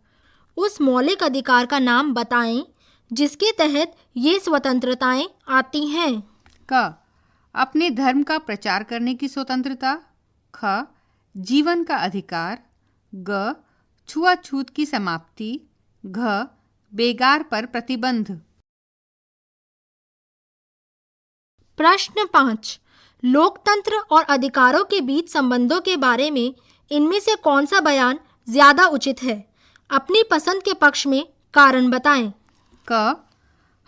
उस मौलिक अधिकार का नाम बताएं जिसके तहत ये स्वतंत्रताएं आती हैं। क. अपने धर्म का प्रचार करने की स्वतंत्रता। ख. जीवन का अधिकार। ग. छुआछूत की समाप्ति। घ. बेगार पर प्रतिबंध। प्रश्न 5। लोकतंत्र और अधिकारों के बीच संबंधों के बारे में इनमें से कौन सा बयान ज्यादा उचित है? अपनी पसंद के पक्ष में कारण बताएं। क.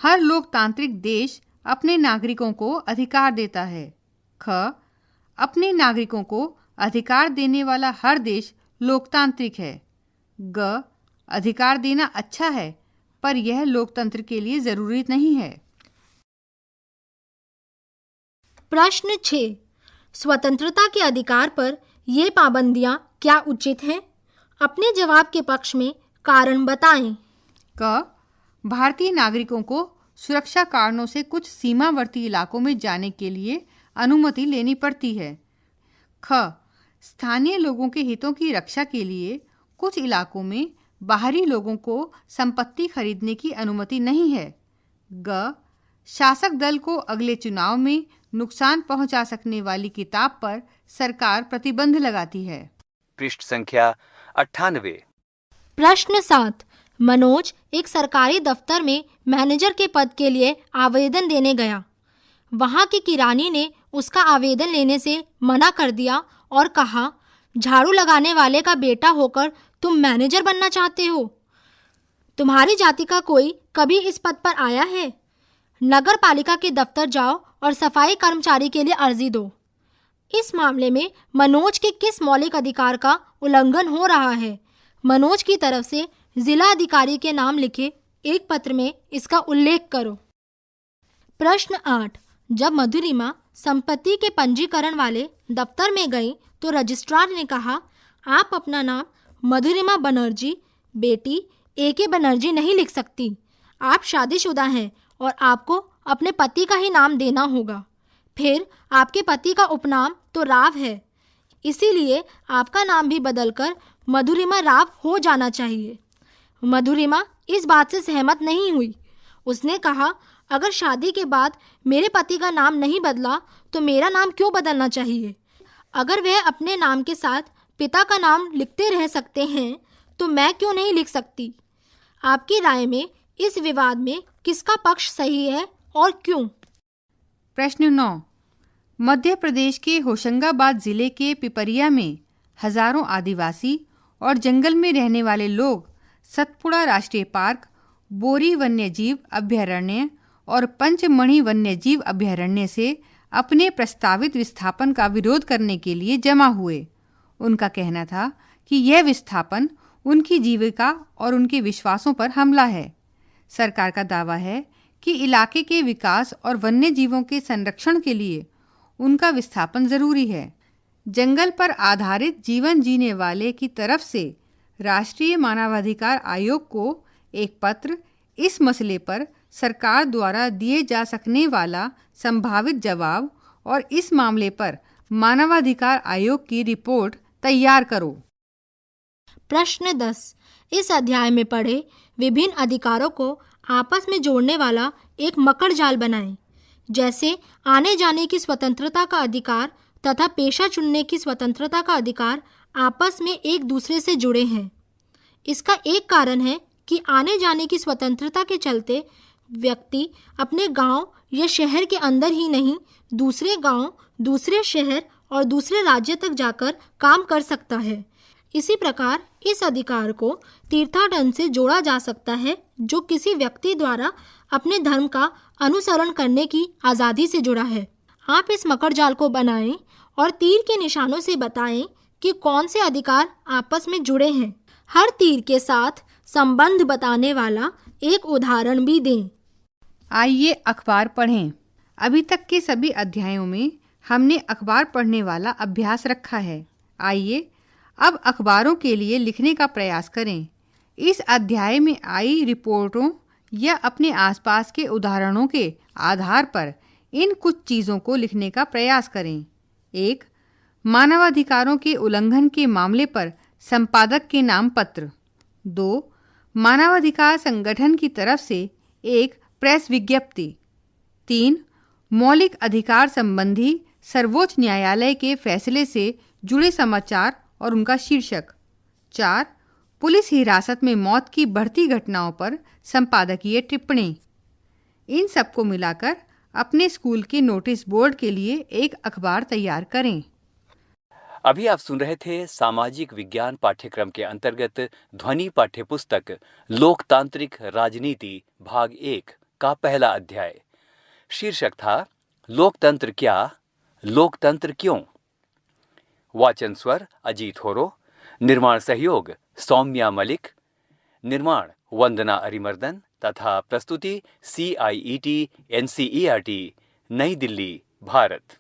हर लोकतांत्रिक देश अपने नागरिकों को अधिकार देता है। ख. अपने नागरिकों को अधिकार देने वाला हर देश लोकतांत्रिक है। ग. अधिकार देना अच्छा है पर यह लोकतंत्र के लिए जरूरी नहीं है। प्रश्न 6। स्वतंत्रता के अधिकार पर ये पाबंदियां क्या उचित हैं? अपने जवाब के पक्ष में कारण बताएं। क. भारतीय नागरिकों को सुरक्षा कारणों से कुछ सीमावर्ती इलाकों में जाने के लिए अनुमति लेनी पड़ती है। ख. स्थानीय लोगों के हितों की रक्षा के लिए कुछ इलाकों में बाहरी लोगों को संपत्ति खरीदने की अनुमति नहीं है। ग. शासक दल को अगले चुनाव में नुकसान पहुंचा सकने वाली किताब पर सरकार प्रतिबंध लगाती है। पृष्ठ संख्या 98। प्रश्न 7। मनोज एक सरकारी दफ्तर में मैनेजर के पद के लिए आवेदन देने गया। वहां की किरानी ने उसका आवेदन लेने से मना कर दिया और कहा, झाड़ू लगाने वाले का बेटा होकर तुम मैनेजर बनना चाहते हो? तुम्हारी जाति का कोई कभी इस पद पर आया है? नगर पालिका के दफ्तर जाओ और सफाई कर्मचारी के लिए अर्जी दो। इस मामले में मनोज के किस मौलिक अधिकार का उल्लंघन हो रहा है? मनोज की तरफ से जिला अधिकारी के नाम लिखे एक पत्र में इसका उल्लेख करो। प्रश्न 8। जब मधुरिमा संपत्ति के पंजीकरण वाले दफ्तर में गई तो रजिस्ट्रार ने कहा, आप अपना नाम मधुरिमा बनर्जी बेटी A.K. बनर्जी नहीं लिख सकती। आप शादीशुदा हैं और आपको अपने पति का ही नाम देना होगा। फिर आपके पति का उपनाम तो राव है, इसीलिए आपका नाम भी बदलकर मधुरिमा राव हो जाना चाहिए। मधुरिमा इस बात से सहमत नहीं हुई। उसने कहा, अगर शादी के बाद मेरे पति का नाम नहीं बदला तो मेरा नाम क्यों बदलना चाहिए? अगर वह अपने नाम के साथ पिता का नाम लिखते रह सकते हैं तो मैं क्यों नहीं लिख सकती? आपकी राय में इस विवाद में किसका पक्ष सही है और क्यों? प्रश्न 9। मध्य प्रदेश के होशंगाबाद जिले के पिपरिया में हजारों आदिवासी और जंगल में रहने वाले लोग सतपुड़ा राष्ट्रीय पार्क, बोरी वन्यजीव अभयारण्य और पंचमढ़ी वन्यजीव अभयारण्य से अपने प्रस्तावित विस्थापन का विरोध करने के लिए जमा हुए। उनका कहना था कि यह विस्थापन उनकी जीविका और उनके विश्वासों पर हमला है। सरकार का दावा है कि इलाके के विकास और वन्य जीवों के संरक्षण के लिए उनका विस्थापन जरूरी है। जंगल पर आधारित जीवन जीने वाले की तरफ से राष्ट्रीय मानवाधिकार आयोग को एक पत्र इस मसले पर सरकार द्वारा दिए जा सकने वाला संभावित जवाब और इस मामले पर मानवाधिकार आयोग की रिपोर्ट तैयार करो। प्रश्न 10। इस अध्याय में पढ़े विभिन्न अधिकारों को आपस में जोड़ने वाला एक मकड़ जाल बनाएं। जैसे आने जाने की स्वतंत्रता का अधिकार तथा पेशा चुनने की स्वतंत्रता का अधिकार आपस में एक दूसरे से जुड़े हैं। इसका एक कारण है कि आने जाने की स्वतंत्रता के चलते व्यक्ति अपने गांव या शहर के अंदर ही नहीं, दूसरे गांव, दूसरे शहर और दूसरे राज्य तक जाकर काम कर सकता है। इसी प्रकार इस अधिकार को तीर्थाटन से जोड़ा जा सकता है, जो किसी व्यक्ति द्वारा अपने धर्म का अनुसरण करने की आज़ादी से जुड़ा है। आप इस मकड़ जाल को बनाएं और तीर के निशानों से बताएं कि कौन से अधिकार आपस में जुड़े हैं। हर तीर के साथ संबंध बताने वाला एक उदाहरण भी दें। आइए अखबार पढ़ें। अभी तक के सभी अध्यायों में हमने अखबार पढ़ने वाला अभ्यास रखा है। आइए अब अखबारों के लिए लिखने का प्रयास करें। इस अध्याय में आई रिपोर्टों या अपने आसपास के उदाहरणों के आधार पर इन कुछ चीज़ों को लिखने का प्रयास करें। 1. मानवाधिकारों के उल्लंघन के मामले पर संपादक के नाम पत्र। 2. मानवाधिकार संगठन की तरफ से एक प्रेस विज्ञप्ति। 3. मौलिक अधिकार संबंधी सर्वोच्च न्यायालय के फैसले से जुड़े समाचार और उनका शीर्षक। 4. पुलिस हिरासत में मौत की बढ़ती घटनाओं पर संपादकीय टिप्पणी। इन सबको मिलाकर अपने स्कूल के नोटिस बोर्ड के लिए एक अखबार तैयार करें। अभी आप सुन रहे थे सामाजिक विज्ञान पाठ्यक्रम के अंतर्गत ध्वनि पाठ्यपुस्तक लोकतांत्रिक राजनीति भाग 1 का पहला अध्याय। शीर्षक था लोकतंत्र क्या, लोकतंत्र क्यों। वाचन स्वर अजीत होरो, निर्माण सहयोग सौम्या मलिक, निर्माण वंदना अरिमर्दन तथा प्रस्तुति CIET NCERT नई दिल्ली, भारत।